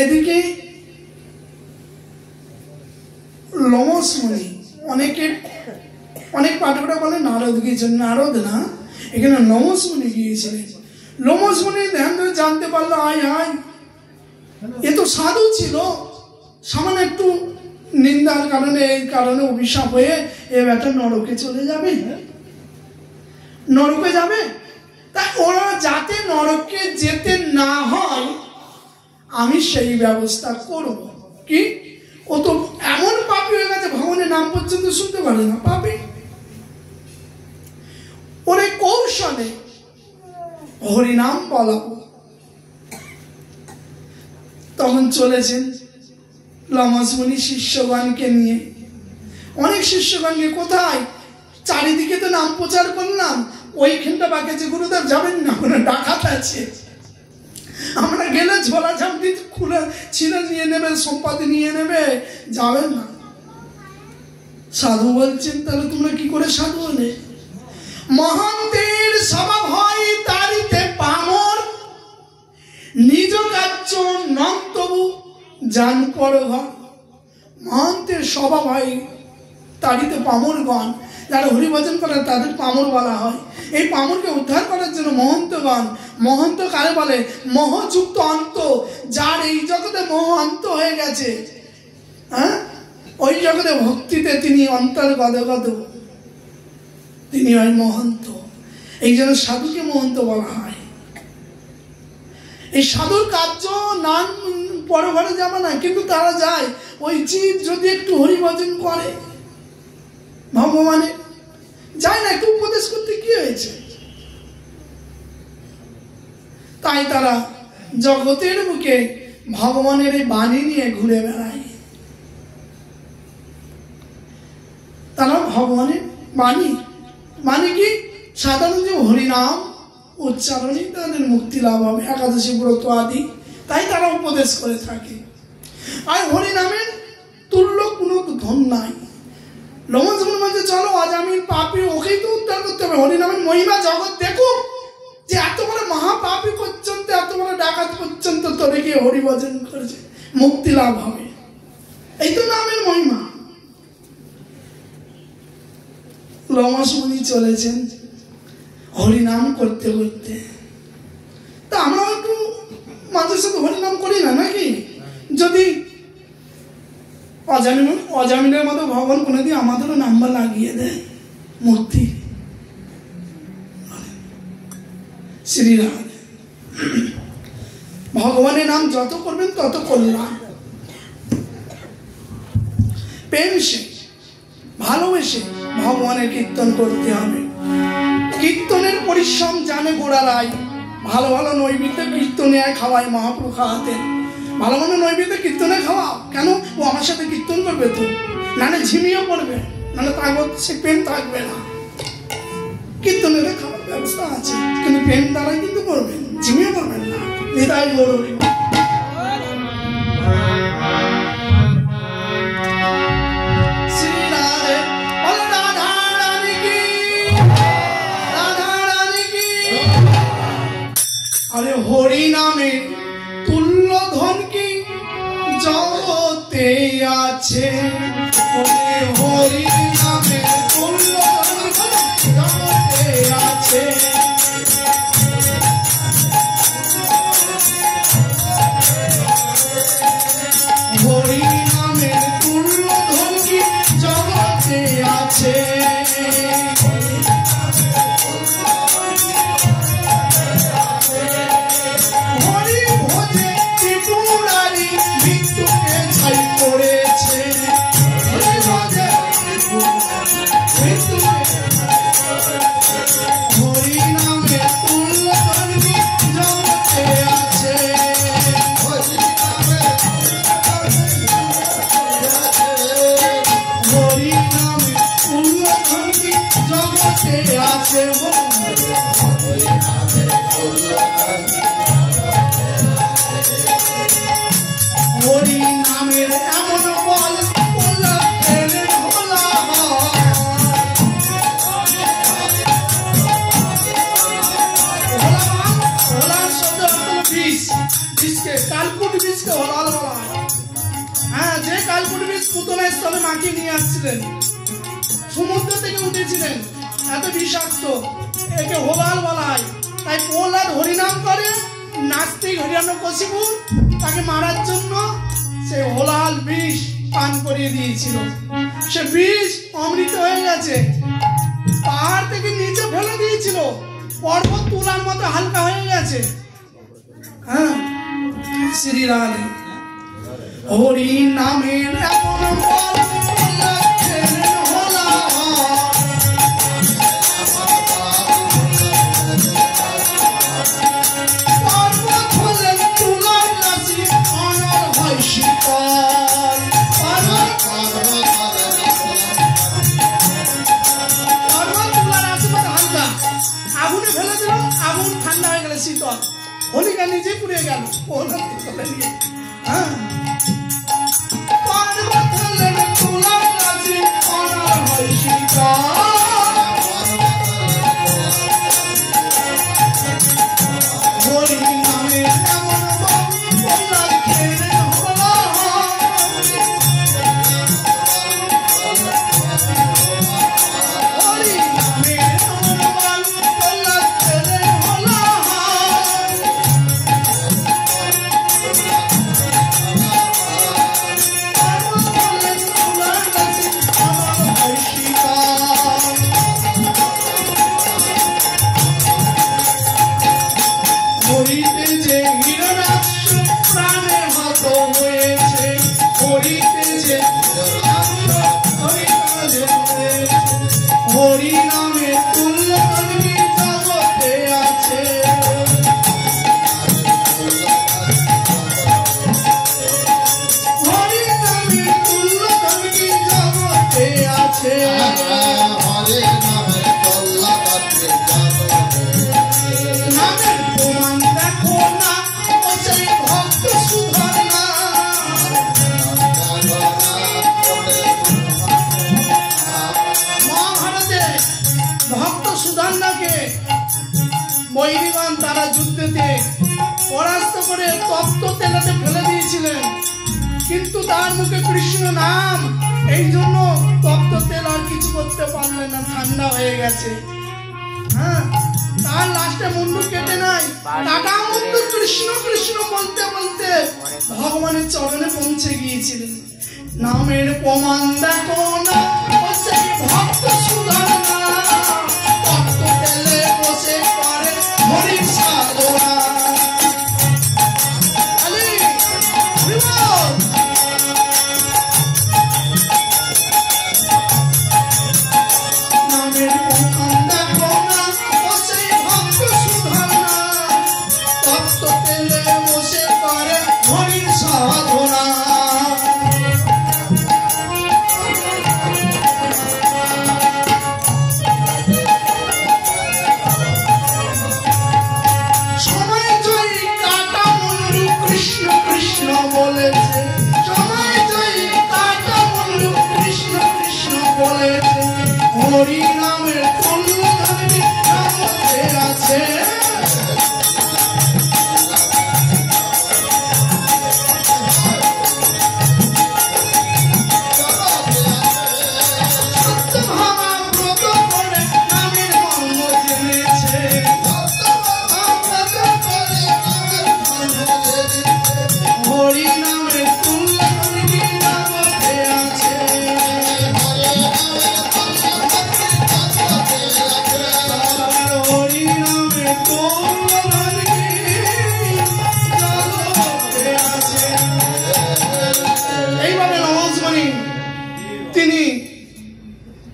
এদিকে লোমস মুনি, অনেক পাঠকরা বলে নারদ গিয়েছেন, নারদ না, এখানে লোমস মুনি গিয়েছিলেন। লোমস মুনি ধ্যান ধরে জানতে পারলো, আয় হায় এ তো সাধু ছিল, সামান্য একটু নিন্দার কারণে এই কারণে অভিশাপ হয়ে এ ব্যাটা নরকে চলে যাবে, নরকে যাবে। তাই ওরা যাতে নরকে যেতে না হয় আমি সেই ব্যবস্থা করব। কি, ও তো এমন পাপী হয়ে গেছে, ভগবানের নাম পর্যন্ত শুনতে পারে না, পাপী। ওরে কৌশলে হরিনাম বলাবো। তখন চলেছেন লোমস মুনি শিষ্যগণকে নিয়ে, অনেক শিষ্যগণকে, কোথায় চারিদিকে তো নাম প্রচার করলাম, ওইখানটা বাকি যে গুরুদেব যাবেন না, কোনো ডাকাত আছে, আমরা গেলে ঝোলা ঝামটি খুলে ছিঁড়ে নিয়ে নেবে, সম্পাদে নিয়ে নেবে, যাবেন না। সাধু বলছেন, তাহলে তোমরা কি করে সাধু হলে? মহান্তের স্বভাব হয় তারিতে পামর, নিজ কার্য নন্তবু জান পর ঘর। মহান্তের স্বভাব হয় তারিতে পামরগণ, যারা হরিভজন করে তাদের পামর বলা হয়। এই পামরকে উদ্ধার করার জন্য মহন্তগণ, মহন্ত কারে বলে? মোহযুক্ত অন্ত, যার এই জগতে মোহ অন্ত হয়ে গেছে, হ্যাঁ, ওই জগতে ভক্তিতে তিনি অন্তর গদগদ, তিনি হয় মহন্ত। এই জন্য সাধুকে মহন্ত বলা হয়। এই সাধুর কার্য নান পরে ঘরে যাবে না, কিন্তু তারা যায়। ওই জীব যদি একটু হরিভজন করে, ভগবানে যায় না, একটু উপদেশ করতে কি হয়েছে? তাই তারা জগতের বুকে ভগবানের এই বাণী নিয়ে ঘুরে বেড়ায়। তারা ভগবানের বাণী, মানে কি? সাধারণ যে হরিনাম উচ্চারণই তাদের মুক্তি লাভ হবে, একাদশী ব্রত আদি, তাই তারা উপদেশ করে থাকে। আর হরিনামের তুল্য কোনো ধন নাই। লমন যখন বলছে চলো অজামিল পাপী, ওকেই তো উদ্ধার করতে হবে। হরিনামের মহিমা জগৎ দেখুক, যে এত বড় মহাপাপী পর্যন্ত, এত বড় ডাকাত পর্যন্ত তোরে গিয়ে হরিভজন করেছে, মুক্তি লাভ হবে। এই তো নামের মহিমা। লমাস মুনি চলেছেন হরিনাম করতে করতে। তা আমরা একটু মাঝে সাথে হরিনাম করি না নাকি? যদি অজামিলের মতো ভগবান কোনোদিন আমাদেরও নাম্বার লাগিয়ে দেয় মূর্তি। শ্রীরাধ ভগবানের নাম যত করবেন তত কল্যাণ। প্রেম সে ভালোবেসে ভগবানের কীর্তন করতে হবে। কীর্তনের পরিশ্রম জানে গোড়ারাই। ভালো ভালো নৈবেদ্য কীর্তনে খাওয়ায় মহাপ্রভু খাওয়াতেন। ভালো ভালো নৈবেদ্য কীর্তনে খাওয়াও কেন? ও আমার সাথে কীর্তন করবে তো, নাহলে ঝিমিয়ে পড়বে, নাহলে তার সে প্রেম থাকবে না। কীর্তনের খাওয়ার ব্যবস্থা আছে, কিন্তু প্রেম দ্বারাই কিন্তু করবেন, ঝিমিয়ে পড়বেন না। নিতাই গৌরী হরি নামে তুল্য ধন কি জগতে আছে? হরি নামে তুল্য ধন জগতে আছে। হরি নামে তুল্য ধন কি জগতে আছে। সমুদ্র থেকে উঠেছিলেন, এত বিষাক্ত, একে হোলাল বলা হয়। তাই প্রহ্লাদ হরিনাম করে, নাস্তিক হিরণ্যকশিপু তাকে মারার জন্য সে হোলাল বিষ পান করিয়ে দিয়েছিল। সে বিষ অমৃত হয়ে গেছে, পাহাড় থেকে নিচে ফেলে দিয়েছিল, পর্বত তুলার মতো হালকা হয়ে গেছে। হ্যাঁ, শ্রীরাধে হরি নামের এমন আগুনে ফেলে দিল, আগুন ঠান্ডা হয়ে গেল, শীতল, হোলিকা নিজে পুড়ে গেল। হ্যাঁ, আছে। নামের প্রমাণ দেখো না ও সেই ভক্ত সুধর না। মহাভারতে ভক্ত সুধন্যাকে বৈরিগণ তারা যুদ্ধেতে পরাস্ত করে তপ্ত তেলাতে ফেলে দিয়েছিলেন, কিন্তু তার মুখে কৃষ্ণ নাম, এই জন্য তপ্ত তেল আর কিছু করতে পারলেন না, ঠান্ডা হয়ে গেছে। হ্যাঁ, তার লাস্টে মুন্ডু কেটে নাই, টাটা মুন্ডু কৃষ্ণ কৃষ্ণ বলতে বলতে ভগবানের চরণে পৌঁছে গিয়েছিলেন। নামের প্রমাণ দেখো না ও সেই ভক্ত সুধর না, তপ্ত তেলে বসে করে হরির সাধনা।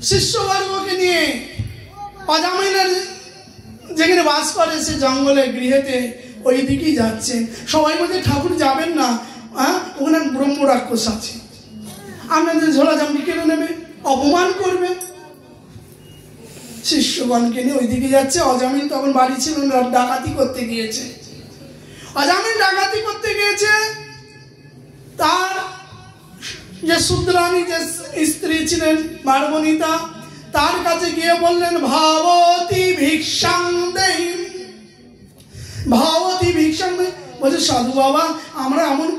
শিষ্যবর্গকে নিয়ে অজামিলের যেখানে বাস করে সে জঙ্গলে গৃহেতে ওই দিকেই যাচ্ছেন। সবাই বলছে ঠাকুর যাবেন না, হ্যাঁ ওখানে ব্রহ্ম রাক্ষস আছে, আপনাদের ঝোলা জামনি কেড়ে নেবে, অপমান করবে। শিষ্যগণকে নিয়ে ওই দিকে যাচ্ছে। অজামিল তখন বাড়ি ছিল, ডাকাতি করতে গিয়েছে। অজামিল ডাকাতি করতে গিয়েছে, তার যে শুদ্রানী যে স্ত্রী ছিলেন মার্বণিতা, তার কাছে গিয়ে বললেন ভাবতী ভিক্ষাং দেহি, ভাবতী ভিক্ষাং দেহি। বলছে সাধু বাবা, আমরা এমন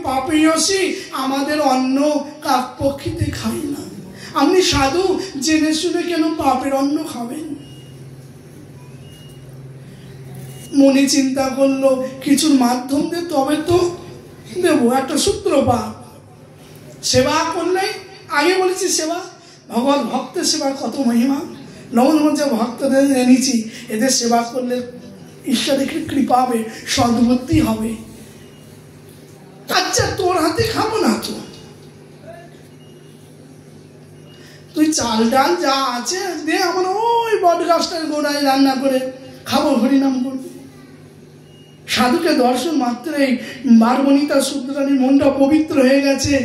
পাপিয়সী, আমাদের অন্ন কাক পক্ষীতে খাই না। আপনি সাধু, জেনে শুনে কেন পাপের অন্ন খাবেন? মনে চিন্তা করলো কিছুর মাধ্যম দিয়ে তবে তো দেবো, একটা সূত্রপাত। সেবা করলে, আগে বলেছি সেবা, ভগবত ভক্তের সেবার কত মহিমা। নমন যে ভক্তদের এনেছি, এদের সেবা করলে ঈশ্বরের কৃপা হবে, সদ্বুদ্ধি হবে। আচ্ছা তোর হাতে খাবো না তো, তুই চাল ডাল যা আছে দে, আমার ওই বট গাছটার গোড়ায় রান্না করে খাবো, হরিনাম করবো। সাধুকে দর্শন মাত্রই মার্বণিতা শুদ্রানীর মনটা পবিত্র হয়ে গেছে।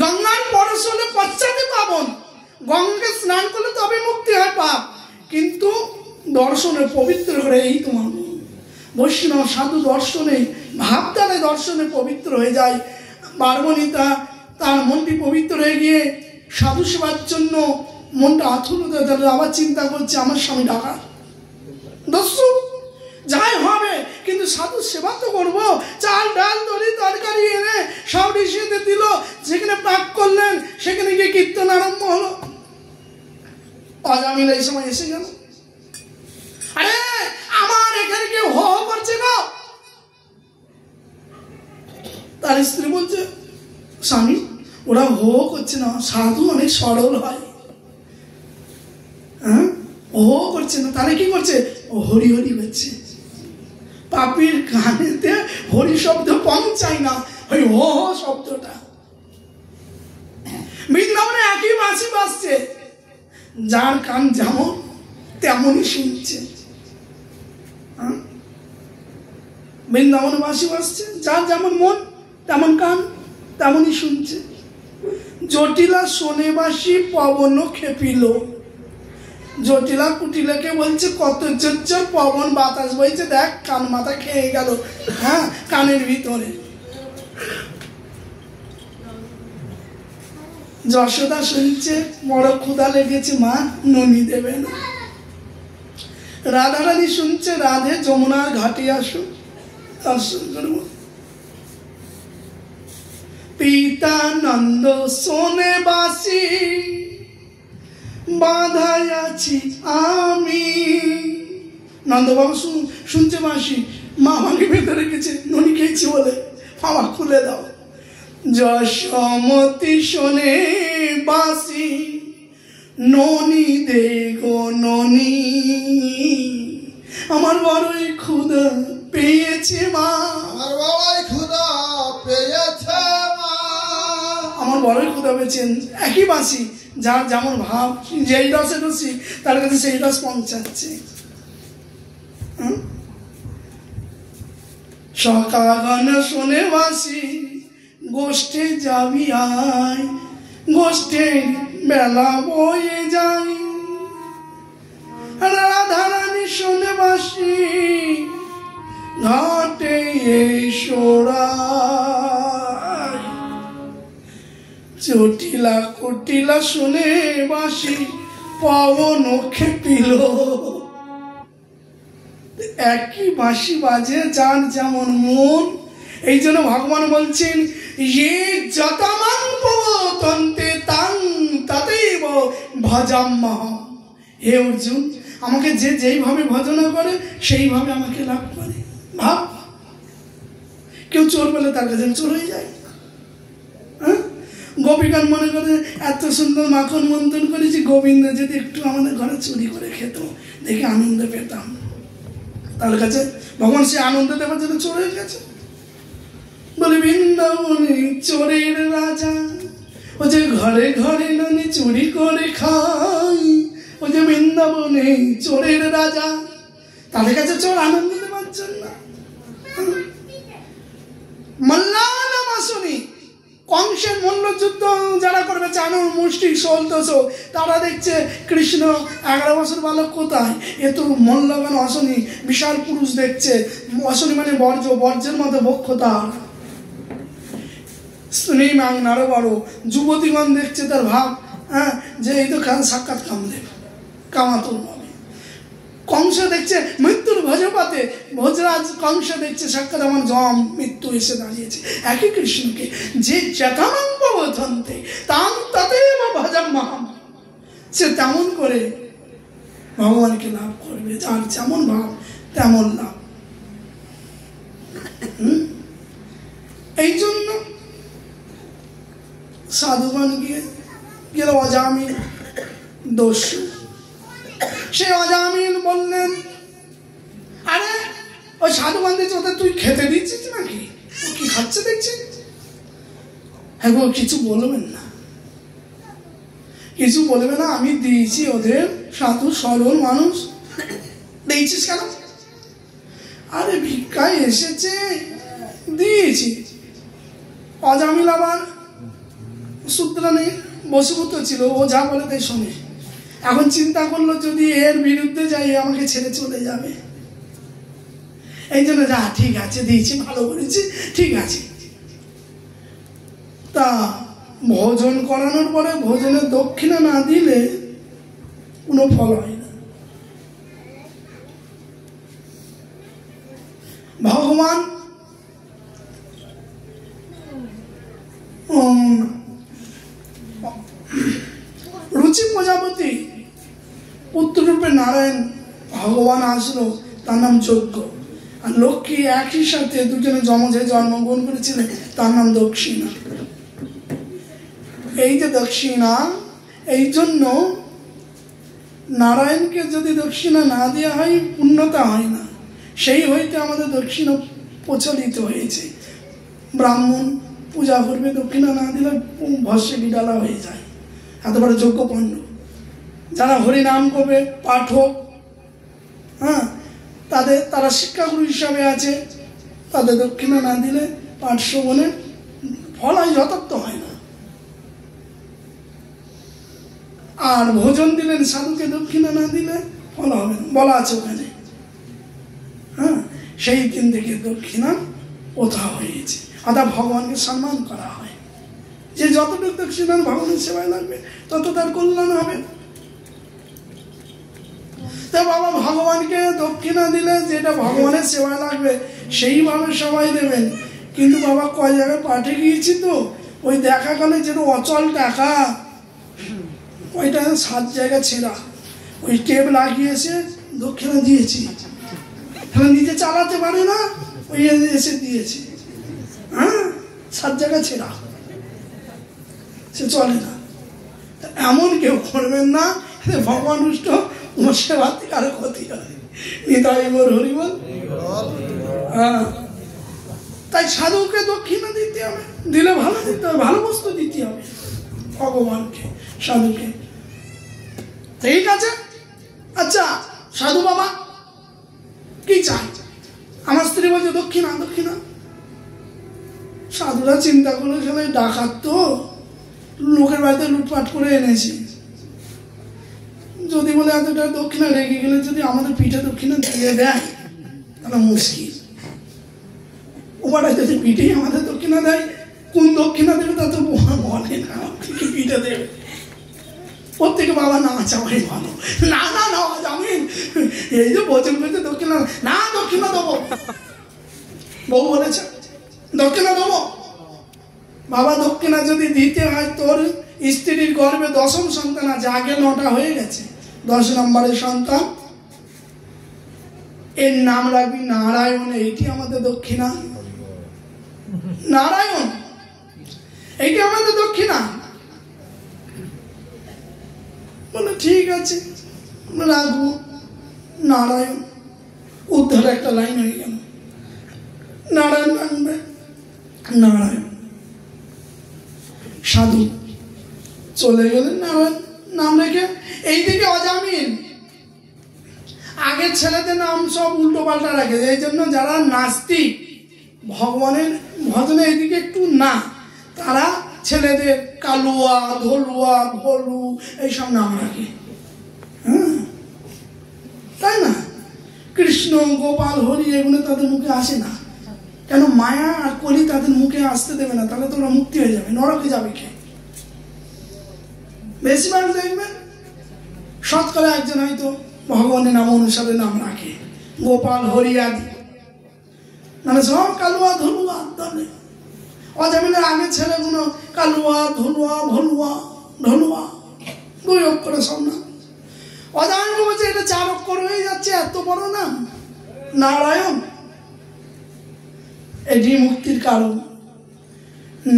গঙ্গার পরশ হলে পশ্চাতে পাবন, গঙ্গাকে স্নান করলে তবে মুক্তি হয় পাপ, কিন্তু দর্শনে পবিত্র করে এই তোমার বৈষ্ণব সাধু দর্শনে ভাবদানে দর্শনে পবিত্র হয়ে যায়। মার্বণিতা তার মনটি পবিত্র হয়ে গিয়ে সাধু সেবার জন্য মনটা আথুর, আবার চিন্তা করছে আমার স্বামী ডাকা দস্যু যাই হবে, কিন্তু সাধু সেবা তো করবো। চাল ডাল দড়ি তরকারি এনে সব ঋষিতে দিল, যেখানে পাক করলেন সেখানে গিয়ে কীর্তন আরম্ভ হলো। অজামিল এই সময় এসে গেল, আরে আমার এখানে কেউ হো হো করছে গো। তার স্ত্রী বলছে স্বামী ওরা হো হো করছে না, সাধু অনেক সরল হয়, হ্যাঁ ও করছে না, তাহলে কি করছে? ও হরি হরি করছে। পাপির কানেতে হরি শব্দ পৌঁছায় না, ওই হো হো শব্দটা। বৃন্দাবনে একই বাঁশি বাজছে, যার কান যেমন তেমনই শুনছে। বৃন্দাবনে বাঁশি বাজছে, যার যেমন মন তেমন কান। তেমনই শুনছে। জটিলা শোনে বাসি পবন খেপিল। জটিলা কুটিলাকে বলছে কত জোর পবন বাতাস বইছে, দেখ কান মাথা খেয়ে গেল, হ্যাঁ কানের ভিতরে। যশোদা শুনছে বড় ক্ষুধা লেগেছে, মা ননি দেবে না। রাধারানী শুনছে রাধে যমুনার ঘাটে আসো, দর্শন করব। পিতা নন্দ শোনে বাসি বাধায় আছি আমি। নন্দবাবু শুনছে বাসি, মা আমাকে ভেতরে রেখেছে, ননি খেয়েছি বলে, বাবা খুলে দাও। যশোমতি শোনে বাসি ননি দে গো ননি, আমার বড়ই ক্ষুধা পেয়েছে মা, আমার বড়ই ক্ষুধা পেয়েছে মা, আমার বড়ই ক্ষুধা পেয়েছেন। একই বাসি, যার যেমন ভাব, যেই রসে রসি তার কাছে সেই রস পৌঁছাচ্ছে। সকাগণ শোনে বাসি গোষ্ঠে যাবি আয়, গোষ্ঠে বেলা বয়ে যাই। রাধারানী শোনে বাসি ঘাটে এসোড়াই। চটিলা কুটিলা শুনে বাসি পবন খেপিল। একই বাঁশি বাজে যার যেমন মন। এই জন্য ভগবান বলছেন ये যতমাং প্রবতন্তে তাং ততৈব ভজাম্যহম। হে অর্জুন, আমাকে যে যেইভাবে ভজনা করে সেইভাবে আমাকে লাভ করে। ভাব, কেউ চোর বলে তার কাছে চোর হয়ে যায়। হ্যাঁ, গোপীগণ মনে করে এত সুন্দর মাখন মন্থন করেছি, গোবিন্দ যদি একটু আমাদের ঘরে চুরি করে খেত দেখে আনন্দ পেতাম, তার কাছে ভগবান সে আনন্দ দেওয়ার জন্য চোর হয়ে গেছে। বলে বৃন্দাবনে চোরের রাজা, ও যে ঘরে ঘরে ননি চুরি করে খাই, ও যে বৃন্দাবনে চোরের রাজা, তাদের কাছে চোর আনন্দ দেওয়ার জন্য। মল্লানা মাসুনি, কংসের মল্লযুদ্ধ যারা করবে চানুর মুষ্টি শোলতোষ, তারা দেখছে কৃষ্ণ 11 বছর বালক কোথায়, এ তো মল্লগান অশনি বিশাল পুরুষ দেখছে। অশনি মানে বর্জ্য, বর্জ্যের মতো বক্ষ তার, স্ত্রী মাং নারো বড়। যুবতীগণ দেখছে তার ভাব, হ্যাঁ যে এই তো সাক্ষাৎ কামলে কামাতুর হবে। কংস দেখছে মৃত্যুর ভোজপাতে, ভোজরাজ কংস দেখছে সাক্ষাৎ আমার জম মৃত্যু এসে দাঁড়িয়েছে। একই কৃষ্ণকে যে যথামাং প্রবধন্তে তাং ততৈব ভজাম্যহম, সে তেমন করে ভগবানকে লাভ করবে, যার যেমন ভাব তেমন লাভ। এই জন্য সাধুগণ গেল অজামিল দস্যু। সে অজামিল বললেন, আরে ওই সাধুগণ দিচ্ছে, ওদের তুই খেতে দিচ্ছিস নাকি? ও কি খাচ্ছে দেখছি? হ্যাঁ গো, কিছু বলবেন না, কিছু বলবে না, আমি দিয়েছি ওদের, সাধু সরল মানুষ। দিয়েছিস কেন? আরে ভিক্ষায় এসেছে দিয়েছি। অজামিল আবার সূত্র নেই, বসুপুত্র ছিল, ও যা বলে তাই শোনে। এখন চিন্তা করলো যদি এর বিরুদ্ধে যাই আমাকে ছেড়ে চলে যাবে, এই জন্য যা ঠিক আছে দিয়েছি, ভালো করেছি, ঠিক আছে। তা ভোজন করানোর পরে ভোজনের দক্ষিণা না দিলে কোনো ফল হয় না। ভগবান রুচি প্রজাপতি পুত্ররূপে নারায়ণ ভগবান আসলো, তার নাম যজ্ঞ। আর লক্ষ্মী একই সাথে দুজনে যমজে জন্মগ্রহণ করেছিলেন, তার নাম দক্ষিণা। এই যে দক্ষিণা, এই জন্য নারায়ণকে যদি দক্ষিণা না দেওয়া হয় পূর্ণতা হয় না। সেই হইতে আমাদের দক্ষিণা প্রচলিত হয়েছে। ব্রাহ্মণ পূজা করবে, দক্ষিণা না দিলে ভস্যে বিডালা হয়ে যায়। এত বড় যজ্ঞপণ্ড যারা হরিনাম করবে, পাঠক, হ্যাঁ তারা শিক্ষাগুরু হিসাবে আছে, তাদের দক্ষিণা না দিলে পাঠ শ্রবণে ফল হয় যথার্থ হয় না। আর ভোজন দিলেন সাধুকে দক্ষিণা না দিলে ফল হবে না, বলা আছে ওখানে। হ্যাঁ, সেই দিন থেকে দক্ষিণা প্রথা হয়েছে, অর্থাৎ ভগবানকে সম্মান করা হয়। যে যতটুকু দক্ষিণা ভগবানের সেবায় লাগবে তত তার কল্যাণ হবে। তা বাবা ভগবানকে দক্ষিণা দিলে যেটা ভগবানের সেবায় লাগবে সেইভাবে সবাই দেবেন। কিন্তু বাবা কয় জায়গায় পাঠে গিয়েছি তো, ওই দেখা গেলে যেটা অচল টাকা, ওইটা 7 জায়গা ছেঁড়া, ওই টেপ লাগিয়েছে দক্ষিণা দিয়েছি, তাহলে নিজে চালাতে পারে না, ওই এসে দিয়েছি। হ্যাঁ, 7 জায়গা ছেঁড়া, সে চলে না। এমন কেউ করবেন না, ভগবান রুষ্ট, তোমার সেবা থেকে আরো ক্ষতি হয়। নিতাই মোর হরিবল। হ্যাঁ, তাই সাধুকে দক্ষিণা দিতে হবে, দিলে ভালো দিতে হবে, ভালো বস্তু দিতে হবে ভগবানকে, সাধুকে। ঠিক আছে, আচ্ছা সাধু বাবা কি চাই? আমার স্ত্রী বলছে দক্ষিণা দক্ষিণা। সাধুরা চিন্তা করে সবাই ডাকাত তো, লোকের বাড়িতে লুটপাট করে এনেছি, যদি বলে এতটা দক্ষিণা রেখে গেলে যদি আমাদের পিঠে দক্ষিণা দিয়ে দেয় তাহলে মুশকিল। ওরা যদি পিঠেই আমাদের দক্ষিণা দেয়, কোন দক্ষিণা দেবে তা তো বলে না, পিঠে দেবে। প্রত্যেকে বাবা না চাওয়াই ভালো, না না না জামিন, এই যে বচন পেতে দক্ষিণা না, দক্ষিণা দেবো, বউ বলেছে দক্ষিণা দেবো। বাবা দক্ষিণা যদি দিতে হয়, তোর স্ত্রীর গর্ভে 10ম সন্তান আছে, আগে 9টা হয়ে গেছে, 10 নম্বরের সন্তান, এর নাম রাখবি নারায়ণ, এইটি আমাদের দক্ষিণা। নারায়ণ এইটি আমাদের দক্ষিণা। বলে ঠিক আছে রাখবো নারায়ণ। উদ্ধার একটা লাইন হয়ে গেল, নারায়ণ রাখবে, নারায়ণ। সাধু চলে গেলেন নারায়ণ নাম রেখে। এইদিকে অজামিন আগের ছেলেদের নাম সব উল্টো পাল্টা রাখে, এই জন্য যারা নাস্তিক, ভগবানের ভজনে এইদিকে একটু না, তারা ছেলেদের কালুয়া, ধলুয়া, ভলু এইসব নাম রাখে। হ্যাঁ, তাই না? কৃষ্ণ, গোপাল, হরি এগুলো তাদের মুখে আসে না, কেন? মায়া আর কলি তাদের মুখে আসতে দেবে না, তাহলে তোমরা মুক্তি হয়ে যাবে, নরকে যাবে কে? বেশিরভাগ দেখবেন শতকরা একজন হয়তো ভগবানের নাম অনুসারে নাম রাখে, গোপাল, হরি আদি, মানে সব কালুয়া, ধলুয়া। অজামিনের আগের ছেলেগুলো কালুয়া, ধলুয়া, ভলুয়া, ঢলুয়া, 2 অক্ষরে সব নাম। অজামিন বলছে এটা 4 অক্ষর হয়ে যাচ্ছে, এত বড় নাম নারায়ণ। এটি মুক্তির কারণ।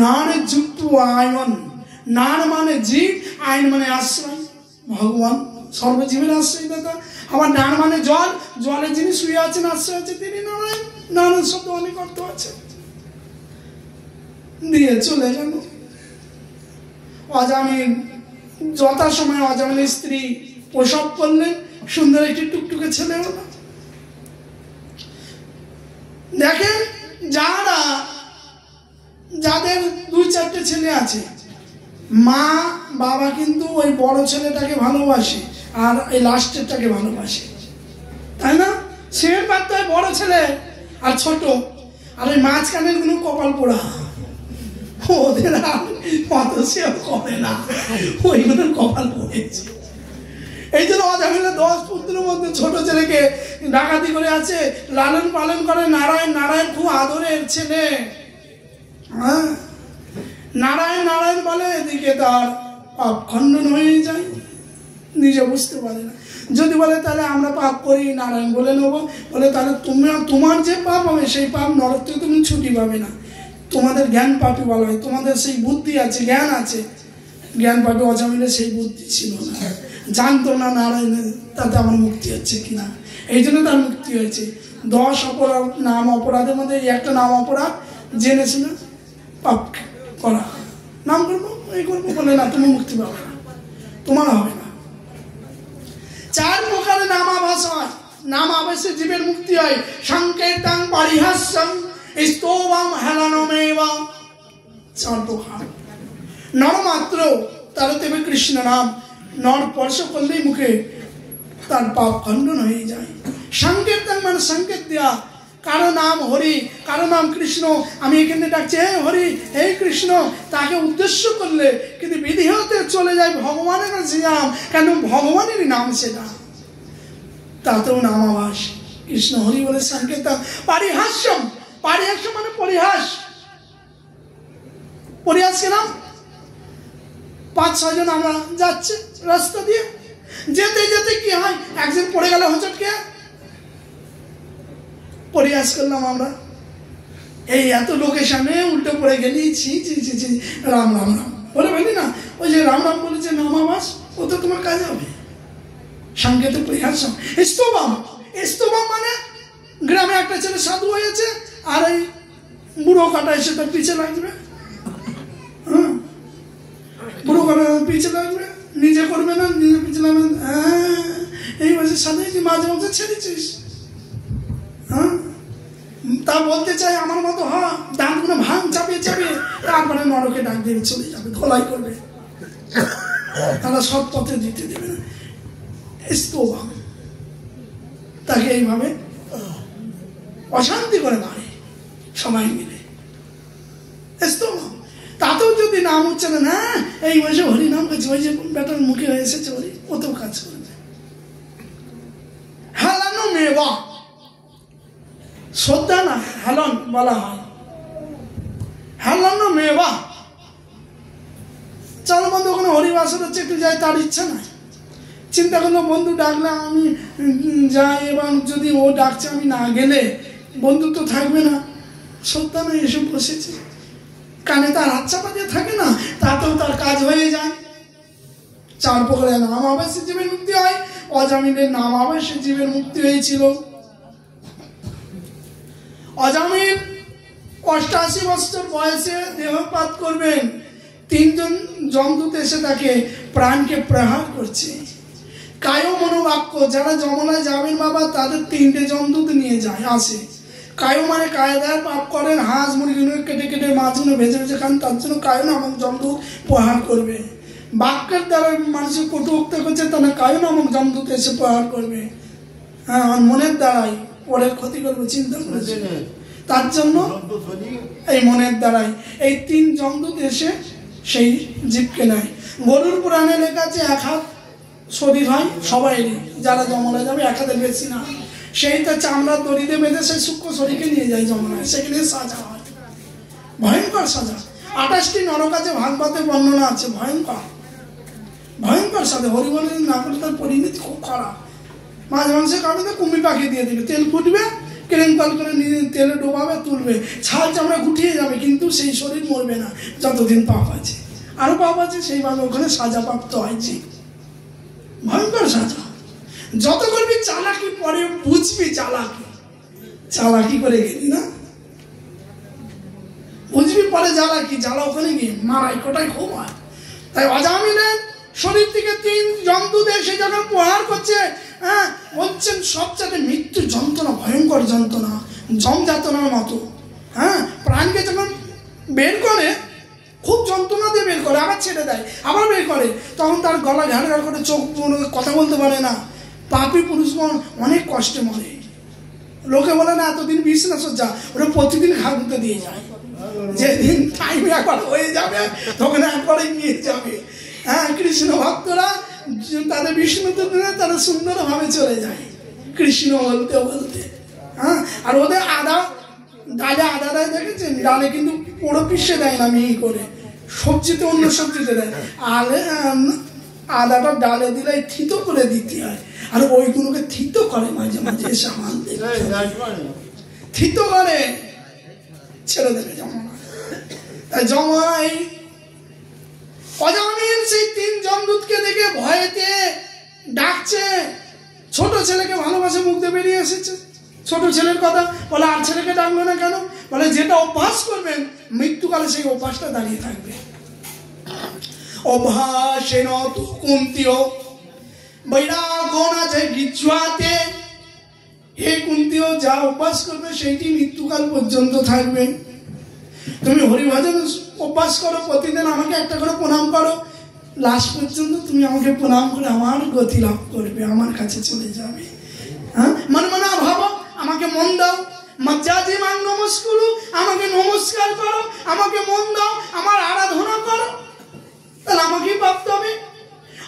নার যুক্ত আয়ন, নার মানে জীব, আইন মানে আশ্রয়, ভগবান সর্বজীবের আশ্রয় দাতা। আবার নার মানে জল, জলে যিনি শুয়ে আছেন আশ্রয় আছে তিনি নারায়ণ। নারায়ণ শব্দ অনেক অর্থ আছে। দিয়ে চলে গেল অজামিন। যথাসময় অজামিনের স্ত্রী প্রসব করলেন, সুন্দর একটি টুকটুকে ছেলে হলো। দেখেন যাদের 2-4টে ছেলে আছে, মা বাবা কিন্তু ওই বড় ছেলেটাকে ভালোবাসে আর এই লাস্টেরটাকে ভালোবাসে, তাই না? সে পারতে হয় বড় ছেলে আর ছোট, আর ওই মাঝখানের কোনো কপাল পোড়া, ওদের অত সেও করে না, ওইগুলোর কপাল পড়েছে। এই জন্য অজামিনের 10 পুত্রের মধ্যে ছোট ছেলেকে ডাকাতি করে আছে, লালন পালন করে নারায়ণ। নারায়ণ খুব আদরের ছেলে, হ্যাঁ, নারায়ণ নারায়ণ বলে, এদিকে তার পাপ খণ্ডন হয়ে যায়, নিজে বুঝতে পারে না। যদি বলে তাহলে আমরা পাপ করি, নারায়ণ বলে নেবো, বলে তাহলে তোমার যে পাপ হবে সেই পাপ নরক থেকে তুমি ছুটি পাবে না, তোমাদের জ্ঞান পাপী বলা হয়, তোমাদের সেই বুদ্ধি আছে, জ্ঞান আছে। জ্ঞান পাপী অজামিনের সেই বুদ্ধি ছিল না, জানতো না নারায়ণের তাতে আমার মুক্তি হচ্ছে কিনা, এই জন্য তার মুক্তি হয়েছে। 10 অপরাধ, নাম অপরাধের মধ্যে একটা নাম অপরাধ জেনেছিল পাপ করা, নাম করবো এই করবো বলে না, তুমি মুক্তি পাবে না, তোমার হবে না। 4 প্রকারের নামাভাস হয়, নামাভাসে জীবের মুক্তি হয়। সংকেতাং পরিহাস্যং স্তোভং হেলনমেব। চার প্রকার। নর মাত্র তার দেবে কৃষ্ণ নাম, নর স্পর্শ করলেই মুখে তার পাপ খণ্ডন হয়ে যায়। সংকীর্তন মানে সংকেত দেওয়া, কারো নাম হরি, কারো নাম কৃষ্ণ, আমি এখানে ডাকছি হে হরি হে কৃষ্ণ, তাকে উদ্দেশ্য করলে কিন্তু বিধি হতে চলে যায় ভগবানের কাছে নাম, কেন ভগবানেরই নাম সেটা, তাতেও নামাবাস। কৃষ্ণ হরি বলে সংকীর্তন। পারিহাস্যম, পারিহাস্য মানে পরিহাস। পরিহাস কে নাম 5-6 জন আমরা যাচ্ছে রাস্তা দিয়ে, যেতে যেতে কি হয়, একজন পড়ে গেল হোঁচটকে, পরিহাস করলাম আমরা, এই এত লোকের সামনে উল্টো পড়ে গেলি, ছি ছি ছি ছি, রাম রাম রাম বলে বলি না, ওই যে রাম রাম বলেছে নামাবাস, ও তো তোমার কাজ হবে। সংকেত পরিহাস। স্তোভম, স্তোভম মানে গ্রামে একটা ছেলে সাধু হয়েছে, আর এই বুড়ো কাটা এসে তার পিছে লাগবে, বুড়ো কাটা পিছে লাগবে, নিজে করবে না, নিজে পিছে লাগবে, এই বছর সাধু মাঝে মাঝে ছেড়েছিস, তা বলতে চাই আমার মতো হ, দাঁতগুলো ভাঙ চাপিয়ে চাপিয়ে, তারপরে নরকে ডাক দিয়ে চলে যাবে, ধোলাই করবে, তারা সৎ পথে দিতে দেবে না। স্তোভম, তাকে এইভাবে অশান্তি করে মারে সবাই মিলে। স্তোভম, তাতেও যদি নাম উচ্চারণ, হ্যাঁ এই বয়সে হরি নাম করছে, ওই যে বেটার মুখে হয়ে এসেছে হরি, ওতেও কাজ করবে। হেলানো মেবা, শ্রদ্ধা না হেলন বলা হয়, হেলানো মেবা। চলো বন্ধু ওখানে হরিবাসর হচ্ছে, একটু যাই, তার ইচ্ছা নাই, চিন্তা করলো বন্ধু ডাকলে আমি যাই, এবং যদি ও ডাকছে আমি না গেলে বন্ধু তো থাকবে না, শ্রদ্ধা না এসে বসেছে, কানে তার হাত চাপা দিয়ে থাকে না, তাতেও তার কাজ হয়ে যায়। 4 প্রকারের নাম আবাসে জীবের মুক্তি হয়, অজামিনের নাম আবাসে জীবের মুক্তি হয়েছিল। অজামিন 88 বছর বয়সে দেহপাত করবেন, 3 জন যমদূত এসে তাকে প্রাণকে প্রহার করছে। কায় মনোবাক্য, যারা যমলায় যাবেন বাবা তাদের 3টে যমদূত নিয়ে যায়, আসে। কায় মানে কায়দায় পাপ করেন, হাঁস মুরগিগুলো কেটে কেটে মাছগুলো ভেজে ভেজে খান, তার জন্য কায় নামক যমদূত প্রহার করবে। বাক্যের দ্বারা মানুষের কটুক্তি করছে, তাহলে কায় নামক যমদূত এসে প্রহার করবে। হ্যাঁ, মনের দ্বারাই পরের ক্ষতি করবে চিন্তা করেছে, তার জন্য এই মনের দ্বারাই এই 3 যমদূত এসে সেই জীবকে নেয়। গরুর পুরাণে লেখা আছে 1 হাত শরীর হয় সবাইরই, যারা যমলায় যাবে 1 হাতের বেশি না, সেইটা চামড়ার দড়িতে বেঁধে সেই সূক্ষ্ম শরীরকে নিয়ে যায় যমলায়, সেখানে সাজা হয়, ভয়ঙ্কর সাজা। 28টি নরক আছে, ভাগবতে বর্ণনা আছে, ভয়ঙ্কর ভয়ঙ্কর সাজা। হরিবল না করলে তার পরিণতি খুব খারাপ। মাঝে মাঝে কারণে কুমির পাখি দিয়ে দেবে, তেল ফুটবে, কেলেঙ্কাল করে নিয়ে তেলে ডোবাবে, তুলবে, ছাল চামড়া গুটিয়ে যাবে, কিন্তু সেই শরীর মরবে না যতদিন পাপ আছে। আরো পাপ আছে, সেইভাবে ওখানে সাজা প্রাপ্ত হয়েছে, ভয়ঙ্কর সাজা। যত করবি চালাকি, পরে বুঝবি চালাকি, চালাকি করে গেলি না, বুঝবি পরে জ্বালাকি, জ্বালা ওখানে গিয়ে মারাই কোটাই খুব হয়। তাই অজামিনের শরীর থেকে 3 যমদূত এসে যখন প্রহার করছে, হ্যাঁ বলছেন সবচেয়ে মৃত্যু যন্ত্রণা, ভয়ঙ্কর যন্ত্রণা, জম যাতনার মতো। হ্যাঁ, প্রাণকে যখন বের করে খুব যন্ত্রণা দিয়ে বের করে, আবার ছেড়ে দেয়, আবার বের করে, তখন তার গলা ঘাড় ঘাড় করে, চোখ কথা বলতে পারে না। পাপী পুরুষগণ অনেক কষ্টে মরে, লোকে বলে না এতদিন বিষ না সজ্জা, ওরা প্রতিদিন খাগুতে দিয়ে যায়, যেদিন টাইম একবার হয়ে যাবে তখন একবারে নিয়ে যাবে। হ্যাঁ, কৃষ্ণ ভক্তরা তাদের বিষ্ণু তারা সুন্দরভাবে চলে যায় কৃষ্ণ বলতে বলতে। হ্যাঁ, আর ওদের ডালে আদা দেয় দেখেছেন, ডালে কিন্তু পোড়ো পিষে দেয় না, মিহি করে, সবজিতে অন্য সবজিতে দেয়, আদাটা ডালে দিলে থিতো করে দিতে হয়, আর ওইগুলোকে থিতো করে মাঝে মাঝে সামান থিতো করে ছেড়ে দেবে জমা। তাই জমাই অজামিন সেই 3 যমদূতকে দেখে ভয়েতে ডাকছে। ছোট ছেলেকে ভালোবাসে, মুখ দিয়ে বেরিয়ে এসেছে, ছোট ছেলের কথা বলে, আর ছেলেকে ডাকলো না কেন? বলে যেটা অভ্যাস করবেন মৃত্যুকালে সেই অভ্যাসটা দাঁড়িয়ে থাকবে। অভ্যাসেন তু কুন্তিও বৈরাগ্য না যায় গিজ্জুয়াতে, হে কুন্তিও যা অভ্যাস করবে সেইটি মৃত্যুকাল পর্যন্ত থাকবে। তুমি হরিভজন অভ্যাস করো, প্রতিদিন আমাকে একটা করে প্রণাম করো, লাস্ট পর্যন্ত তুমি আমাকে প্রণাম করে আমার গতি লাভ করবে, আমার কাছে চলে যাবে। হ্যাঁ, মনে মনে ভাবো, আমাকে মন দাও, মজ্জাজি মান নমস্কুরু, আমাকে নমস্কার করো, আমাকে মন দাও, আমার আরাধনা করো, তাহলে আমাকেই প্রাপ্ত হবে।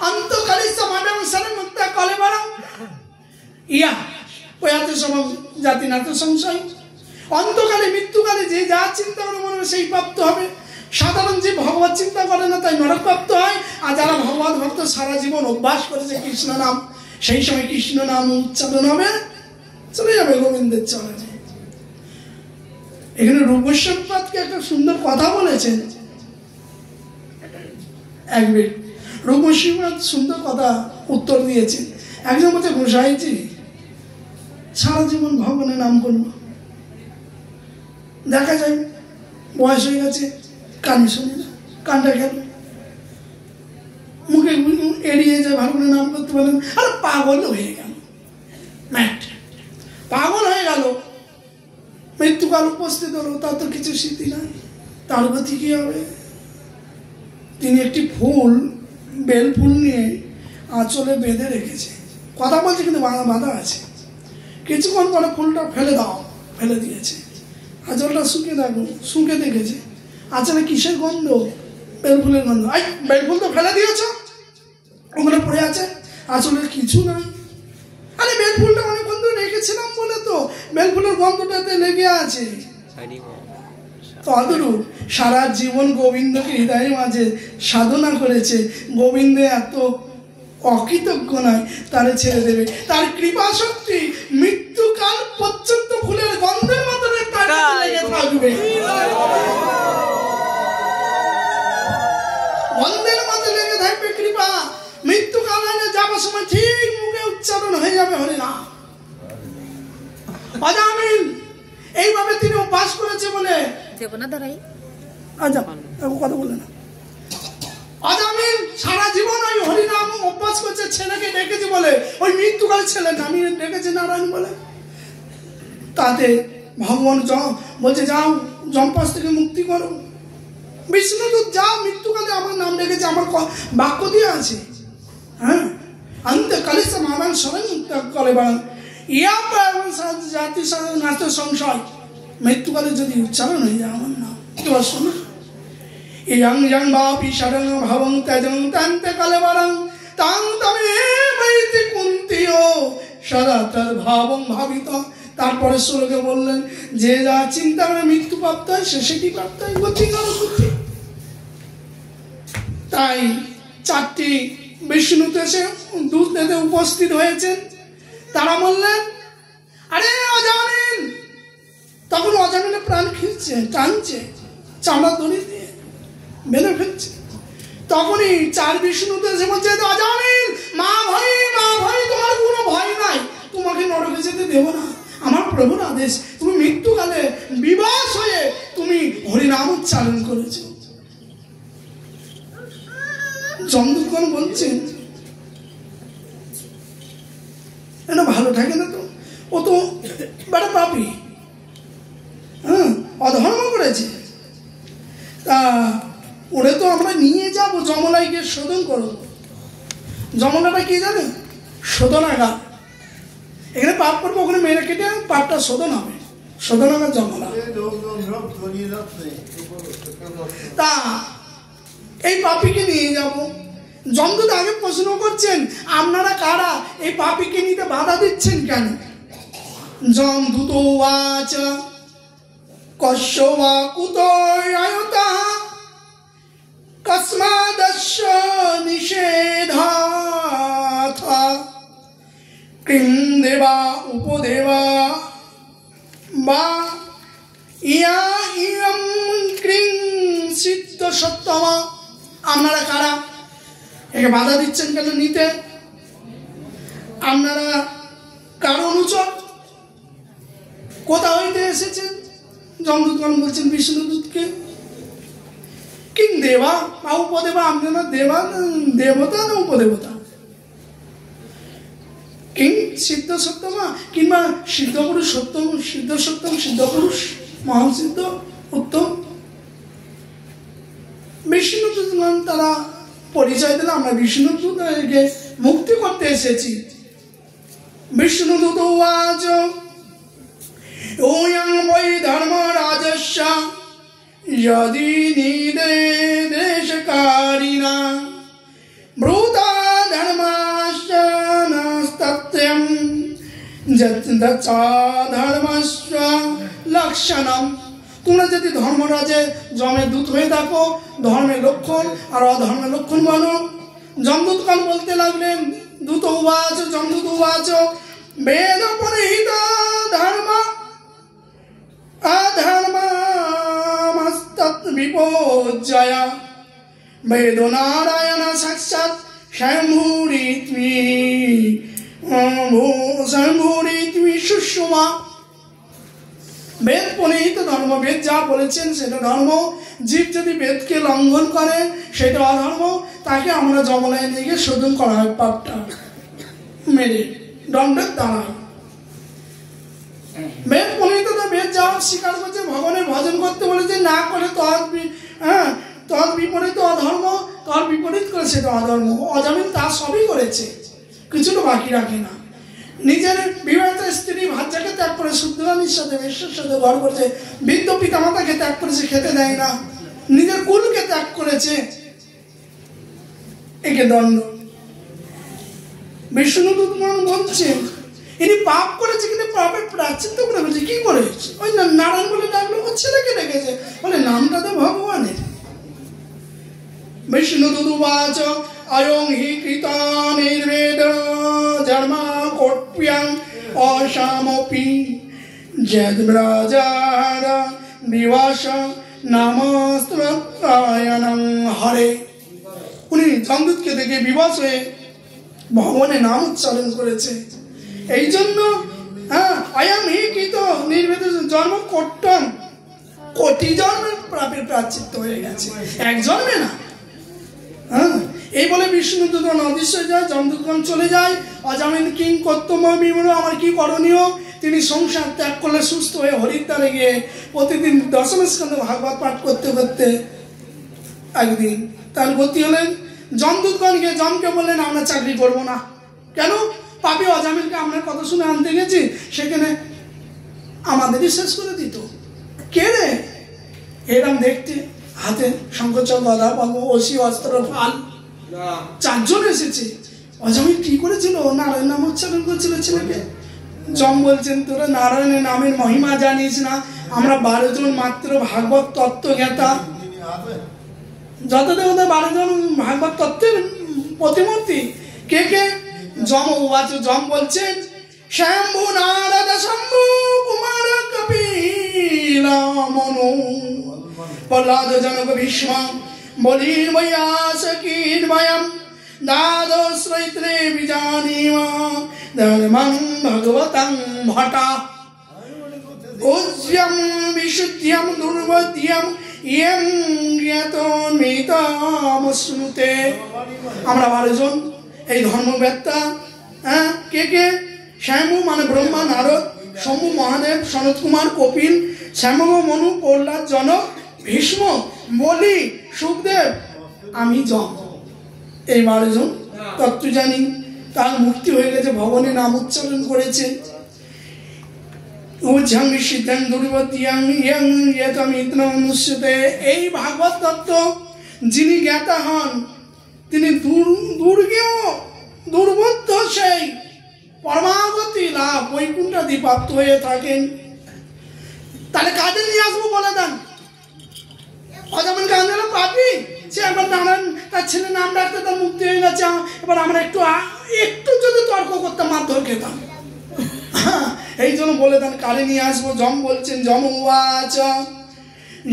অন্তকালী সমাবেশ সারে মুক্তা কলে বাড়াও ইয়া ওয়াতে সব জাতি না তো সংশয়। অন্তকালে মৃত্যুকালে যে যা চিন্তা করে মনে হবে সেই প্রাপ্ত হবে। সাধারণ যে ভগবত চিন্তা করে না তাই নরক প্রাপ্ত হয়, আর যারা ভগবত ভক্ত সারা জীবন অভ্যাস করেছে কৃষ্ণ নাম, সেই সময় কৃষ্ণ নাম উচ্চারণ হবে, চলে যাবে গোবিন্দের চরণে। এখানে রূপগোস্বামীপাদকে একটা সুন্দর কথা বলেছেন এক ব্যক্তি। রূপগোস্বামীপাদ সুন্দর কথা উত্তর দিয়েছে। একজন বলছে, গোসাইজি সারা জীবন ভগবানের নাম করবো, দেখা যায় বয়স হয়ে গেছে, কানে শুনে না, কানটা গেল, মুখে এড়িয়ে যায়, ভগবানের নাম করতে পারেন, আর পাগল হয়ে গেল, পাগল হয়ে গেল, মৃত্যুকাল উপস্থিত হলো, তার তো কিছু স্মৃতি নাই, তার গতি কি হবে? তিনি একটি ফুল, বেল ফুল নিয়ে আঁচলে বেঁধে রেখেছে, কথা বলছে কিন্তু বাঁধা আছে। কিছুক্ষণ পরে ফুলটা ফেলে দাও, ফেলে দিয়েছে, আঁচলটা শুকে দেখেছে, আঁচলে কিসের গন্ধ? বেল ফুলের গন্ধ। আই, বেল ফুল তো ফেলে দিয়েছ, ওখানে পড়ে আছে, আঁচলের কিছু নাই। আরে বেল ফুলটা অনেক গন্ধ রেখেছিলাম বলে তো বেল ফুলের গন্ধটাতে লেগে আছে। তদরূপ সারা জীবন গোবিন্দকে হৃদয়ের মাঝে সাধনা করেছে, গোবিন্দে এত অকৃতজ্ঞ নয়, তারে ছেড়ে দেবে। তার কৃপা শক্তি মৃত্যুকাল পর্যন্ত ফুলের গন্ধের মতো তার লেগে থাকবে, গন্ধের মতো লেগে থাকবে কৃপা। মৃত্যুকাল হলে যাবার সময় ঠিক মুখে উচ্চারণ হয়ে যাবে হরিনাম। অজামিল এইভাবে তিনি অভ্যাস করেছে বলে কথা বলে না। অজামিল সারা জীবন ওই হরিনাম অভ্যাস করছে, ছেলেকে ডেকেছে বলে, ওই মৃত্যুকালে ছেলে নামিয়ে ডেকেছে নারায়ণ বলে। তাতে ভগবান বলছে, যাও যমপাশ থেকে মুক্তি করো। বিষ্ণুদূত যাও, মৃত্যুকালে আমার নাম ডেকেছে, আমার বাক্য দিয়ে আছে। হ্যাঁ, অন্তকালে সমাবেশ সবাই কলে বাড়ান ইয়া জাতি নাচ সংশয়। মৃত্যুকালে যদি উচ্চারণ হয়ে যায় আমার নাম, এবার শোনো, ইয়ং ইয়ং বাপি শরণ ভবং ত্যজং তান্তে কালে বাড়াং তাং তমে বৈতি কুন্তিও সদা তদ ভাবং ভাবিত। তারপরে শ্লোকে বললেন, যে যা চিন্তা করে মৃত্যু প্রাপ্ত হয় সে সেটি প্রাপ্ত হয়, গতি করো গতি। তাই চারটি বিষ্ণুতে এসে দুধ দিতে উপস্থিত হয়েছেন। তারা বললেন, আরে অজামিল। তখন অজামিলে প্রাণ খিঁচছে, টানছে, চামড়া দড়ি দিয়ে বেঁধে ফেলছে। তখনই চার বিষ্ণুতে এসে বলছে, অজামিল মা ভাই তোমার কোনো ভয় নাই, তোমাকে নরকে যেতে দেবো না, আমার প্রভুর আদেশ। তুমি মৃত্যুকালে বিবশ হয়ে তুমি হরিনাম উচ্চারণ করেছো। যমদূতগণ বলছেন, এটা ভালো থাকে না তো, ও তো বড় পাপী, হ্যাঁ, অধর্ম করেছে, তা ওরে তো আমরা নিয়ে যাব যমলায় গিয়ে শোধন করবো। যমলাটা কি জানে? শোধনাগার। এখানে পাপ করবো, ওখানে মেরে কেটে পাপটা শোধন হবে, শোধনাগার যমলা। তা এই পাপীকে নিয়ে যাব। যমদূত আগে প্রশ্ন করছেন, আপনারা কারা, এই পাপীকে নিতে বাধা দিচ্ছেন কেন? যমদূত ওয়াচ কস্য বা কুতয়তা কস্মাদস্য নিষেধাথ কিং দেবা উপদেবা বা ইয়া ইয়ং ক্রিং সিদ্ধ সত্তমা। আপনারা কারা, একে বাধা দিচ্ছেন কেন নিতে? আপনারা কার অনুচর, কোথা হইতে এসেছেন? যমদূতগণ বলছেন বিষ্ণুদূতকে। কিং দেবা বা উপদেবা, আপনারা দেবা দেবতা না উপদেবতা? কিং সিদ্ধ সত্যমা, কিংবা সিদ্ধ পুরুষ সত্যম, সিদ্ধ সত্যম, সিদ্ধ পুরুষ, মহান সিদ্ধ উত্তম, বিষ্ণুদূতগণ তারা পরিচয় দিলে আমরা বিষ্ণুদূতকে মুক্তি করতে এসেছি। বিষ্ণুদূত উবাচ ওয়ং বৈ ধর্মরাজস্য যদি নিদেশকারিণা ব্রূতা ধর্মাশ্চ নস্তত্যং যচ্ছা ধর্মস্য লক্ষণম। তোমরা যদি ধর্মরাজে যমের দূত হয়ে থাকো, ধর্মের লক্ষণ আর অধর্মের লক্ষণ বলো। যমদূতগণ বলতে লাগলেন, দূত উবাচ যমদূত উবাচ বেদ পরিহিত ধর্ম অধর্মস্তৎ বিপর্যয় বেদ নারায়ণ সাক্ষাৎ স্বয়ম্ভূরিত্মি সুষমা। বেদ পরিহিত ধর্ম, বেদ যা বলেছেন সেটা ধর্ম। জীব যদি বেদকে লঙ্ঘন করে সেটা অধর্ম, তাকে আমরা যমলায় নিয়ে গিয়ে শোধন করা হয়, পাপটা মেরে দণ্ডের দাঁড়ায়। বেদ পরিহিত, বেদ যা স্বীকার করছে, ভগবানের ভজন করতে বলেছে, না করে তদ বিপরীত অধর্ম, তর বিপরীত করে সেটা অধর্ম। অজামিল তা সবই করেছে, কিছুটা বাকি রাখে না। নিজের বিবাহিত স্ত্রী ভাজ্যাকে ত্যাগ করে শুদ্ধরানীর সাথে বেশ্যের সাথে ঘর করেছে, বৃদ্ধ পিতামাতাকে ত্যাগ করেছে, খেতে দেয় না, নিজের কুলকে ত্যাগ করেছে, একে দণ্ড। বিষ্ণুদূতগণ বলছেন ইনি পাপ করেছে, কিন্তু পাপের প্রায়শ্চিত্ত করে বলছে। কি করেছে? ওই নারায়ণ বলে ডাকলো, ওর ছেলেকে ডেকেছে, বলে নামটা তো ভগবানের। বিষ্ণুদূত উবাচ অয়ং হি কৃত নির্বেদ ধর্ম কোট্যাং অসামপি যদ্ব্রজার বিবাস নামস্ত্রায়ণং হরে। উনি যমদূতকে দেখে বিবাস হয়ে ভগবানের নাম উচ্চারণ করেছে। এই জন্য অয়ং হি কৃত নির্বেদ জন্ম কোট্যাং, কোটি জন্মের পাপের প্রায়শ্চিত্ত হয়ে গেছে, এক জন্মে না। এই বলে বিষ্ণুদূতগণ অদৃশ্য যায়, যমদূতগণ চলে যায়। অজামিল কিং কর্তব্য বিমূঢ়, আমার কি করণীয়? তিনি সংসার ত্যাগ করলে সুস্থ হয়ে হরিদ্বারে গিয়ে প্রতিদিন দশম স্কন্ধে ভাগবত পাঠ করতে করতে একদিন তার গতি হলেন। যমদূতগণ গিয়ে যমকে বললেন আমরা চাকরি করবো না। কেন? পাপী অজামিলকে আমরা কথা শুনে আনতে গেছি, সেখানে আমাদেরই শেষ করে দিত। কে রে? এরম দেখতে, হাতে শঙ্করচর গদা পাবো, অসি অস্ত্র ঢাল, চারজন এসেছে। অজামিল কি করেছিল? নারায়ণ নাম উচ্চারণ করছিল ছেলেকে। যম বলছেন তোরা নারায়ণের নামের মহিমা জানিস না? আমরা 12 জন মাত্র ভাগবত তত্ত্ব জ্ঞাতা, যত দেবতা 12 জন ভাগবত তত্ত্বের প্রতিমূর্তি। কে কে? যম উবাচ, যম বলছেন শম্ভু নারদ শম্ভু কুমার কপিল মনু প্রহ্লাদ জনক ভীষ্ম বলির বৈয়াস কীর্বয়ম দ্বাদশ্রৈত্রে বিজানীমা ধর্মং ভগবতং ভটা উজ্জ্যম বিশুদ্ধ্যম দুর্বোধ্যম ইয়ং জ্ঞাতমিতমশ্নুতে। আমরা 12 জন এই ধর্মবেত্তা। কে কে? শ্যামু মানে ব্রহ্মা, নারদ, শম্ভু মহাদেব, সনত কুমার, কপিল, শ্যামগ, মনু, প্রহ্লাদ, জনক, ভীষ্ম, বলি, সুখদেব, আমি যম। এই 12 জন তত্ত্ব জানি, তার মুক্তি হয়ে গেছে, ভগবানের নাম উচ্চারণ করেছে। এই ভাগবত তত্ত্ব যিনি জ্ঞাতা হন তিনি দুর্বোধ্য সেই পরমাগতি লাভ বৈকুণ্ঠাদি প্রাপ্ত হয়ে থাকেন। তাহলে কাদের নিয়ে আসবো বলে দেন? অজামিল কান্দাল পাপি, সে একবার নারায়ণ তার ছেলে নাম ডাকতে তার মুক্তি হয়ে গেছে। এবার আমরা একটু যদি তর্ক করতাম মারধর খেতাম। এই জন্য বলে দেন কারে নিয়ে আসবো। যম বলছেন, যম উবাচ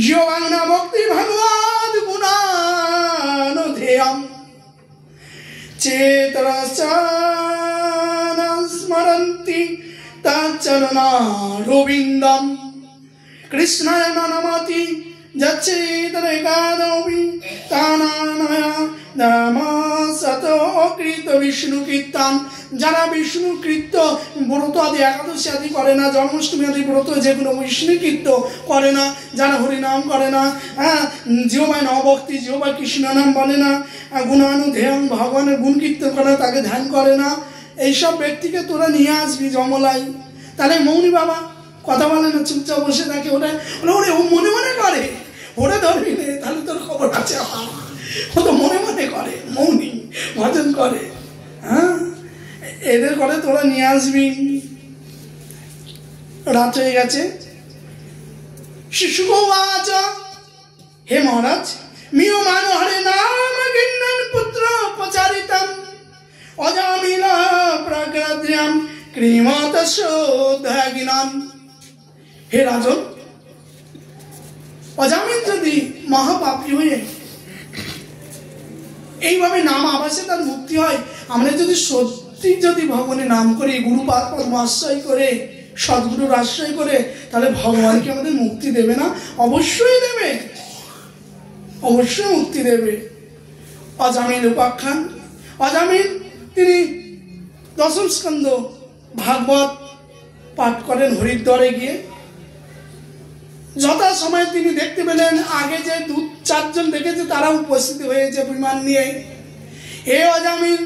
যোগানা ভক্তি ভগবদ গুণানুধেয়ম চেতরসান স্মরন্তি তচ্চরণারবিন্দম কৃষ্ণায় নমতি যচ্ছেদরেকাদপি তানানয়া নমঃ সতো কৃত কীর্ত বিষ্ণু কীর্তন, যারা বিষ্ণু কীর্ত ব্রত আদি একাদশী আদি করে না, জন্মাষ্টমী আদি ব্রত যে কোনো বিষ্ণু কীর্ত করে না, যারা হরিনাম করে না, হ্যাঁ, জিহ্বায় নবভক্তি, জিহ্বায় কৃষ্ণ নাম বলে না, গুণানুধ্যান ভগবানের গুণ কীর্তন করে না, তাকে ধ্যান করে না, এইসব ব্যক্তিকে তোরা নিয়ে আসবি জমলাই। তাহলে মৌনি বাবা কথা বলে না, চুপচাপ বসে থাকে। ওটা ওরে ও মনে মনে করে, ওরে ধরবি নে, তাহলে তোর খবর আছে। ও তো মনে মনে করে, মৌনি ভজন করে। হ্যাঁ, এদের করে তোরা নিয়ে আসবি। রাত হয়ে গেছে। শিশু আজ হে মহারাজ, মিও মান হরে নাম গিন্নন পুত্র প্রচারিতম অজামিল প্রাগ্রাদ্রিয়াম ক্রিমত শোধাগিনাম। হে রাজন, অজামিল যদি মহাপাপী হয়ে এইভাবে নাম আবাসে তার মুক্তি হয়, আমরা যদি সত্যি যদি ভগবানের নাম করি, গুরুপাদ পদ্ম আশ্রয় করে, সদ্গুরুর আশ্রয় করে, তাহলে ভগবানকে আমাদের মুক্তি দেবে না? অবশ্যই দেবে, অবশ্যই মুক্তি দেবে। অজামিল উপাখ্যান। অজামিল তিনি দশম স্কন্ধ ভাগবত পাঠ করেন হরিদ্বারে গিয়ে। যথা সময় তিনি দেখতে পেলেন আগে যে 2-4 দেখেছে তারা উপস্থিত হয়েছে বিমান নিয়ে। হে অজামিল,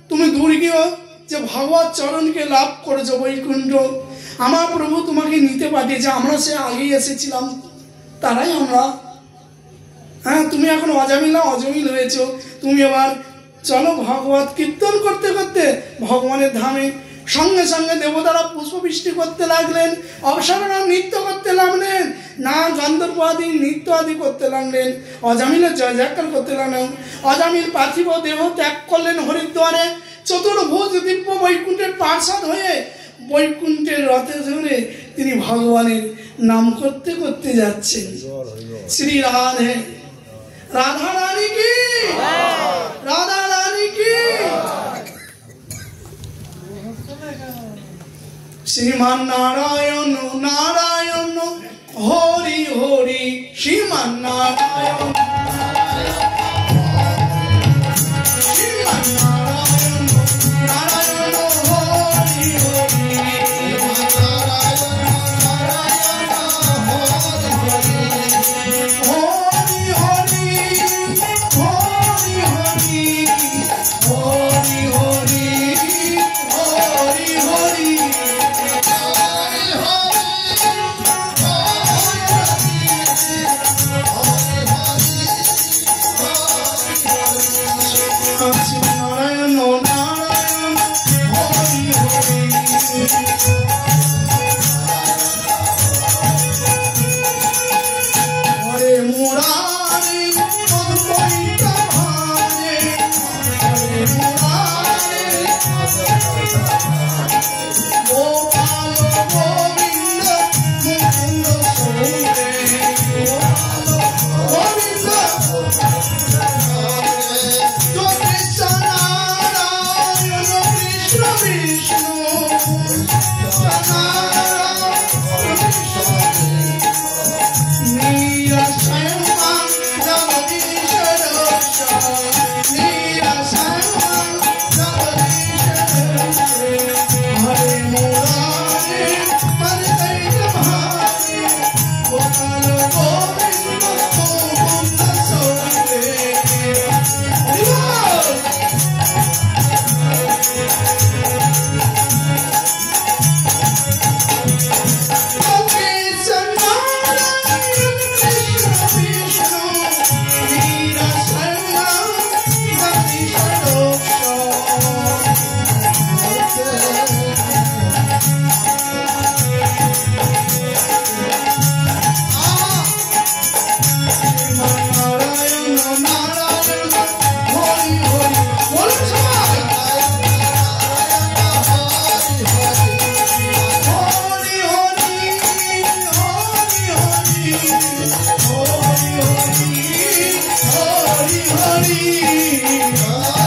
তুমি দূর গিয়েও যে ভগবত চরণকে লাভ করেছো বৈকুণ্ঠ, আমার প্রভু তোমাকে নিতে পাঠিয়েছে। আমরা সে আগেই এসেছিলাম, তারাই আমরা। হ্যাঁ, তুমি এখন অজামিল না অজমিল হয়েছো। তুমি এবার চলো ভগবত কীর্তন করতে করতে ভগবানের ধামে। সঙ্গে সঙ্গে দেবতারা পুষ্পবৃষ্টি করতে লাগলেন, অপ্সরারা নৃত্য করতে লাগলেন, না গন্ধর্ব আদি নৃত্য আদি করতে লাগলেন, অজামিলের জয় জয়কার করতে লাগলেন। অজামিল পার্থিব দেহ ত্যাগ করলেন হরিদ্বারে। চতুর্ভুজ দিব্য বৈকুণ্ঠের পার্ষদ হয়ে বৈকুণ্ঠের রথে ধরে তিনি ভগবানের নাম করতে করতে যাচ্ছেন। শ্রী রাধে, রাধা রানী কি, রাধা রানী কি। শ্রীমান নারায়ণ নারায়ণ হরি হরি, শ্রীমান নারায়ণ শ্রীমান নারায়ণ নারায়ণ হরি হরি, হরি হরি হরি হরি, হরি হরি হরি হরি। নারায়ণ নারায়ণ হরি হরি, হরে মুরারি অদ্বৈত ভারে, হরে মুরারি গোপাল গোবিন্দ মুকুন্দ সৌরে, গোবিন্দ কৃষ্ণ নারায়ণ কৃষ্ণ বিষ্ণু হরে মুরারি অদ্বৈত ভারে, গোপাল গোবিন্দ মুকুন্দ সৌরে। Hare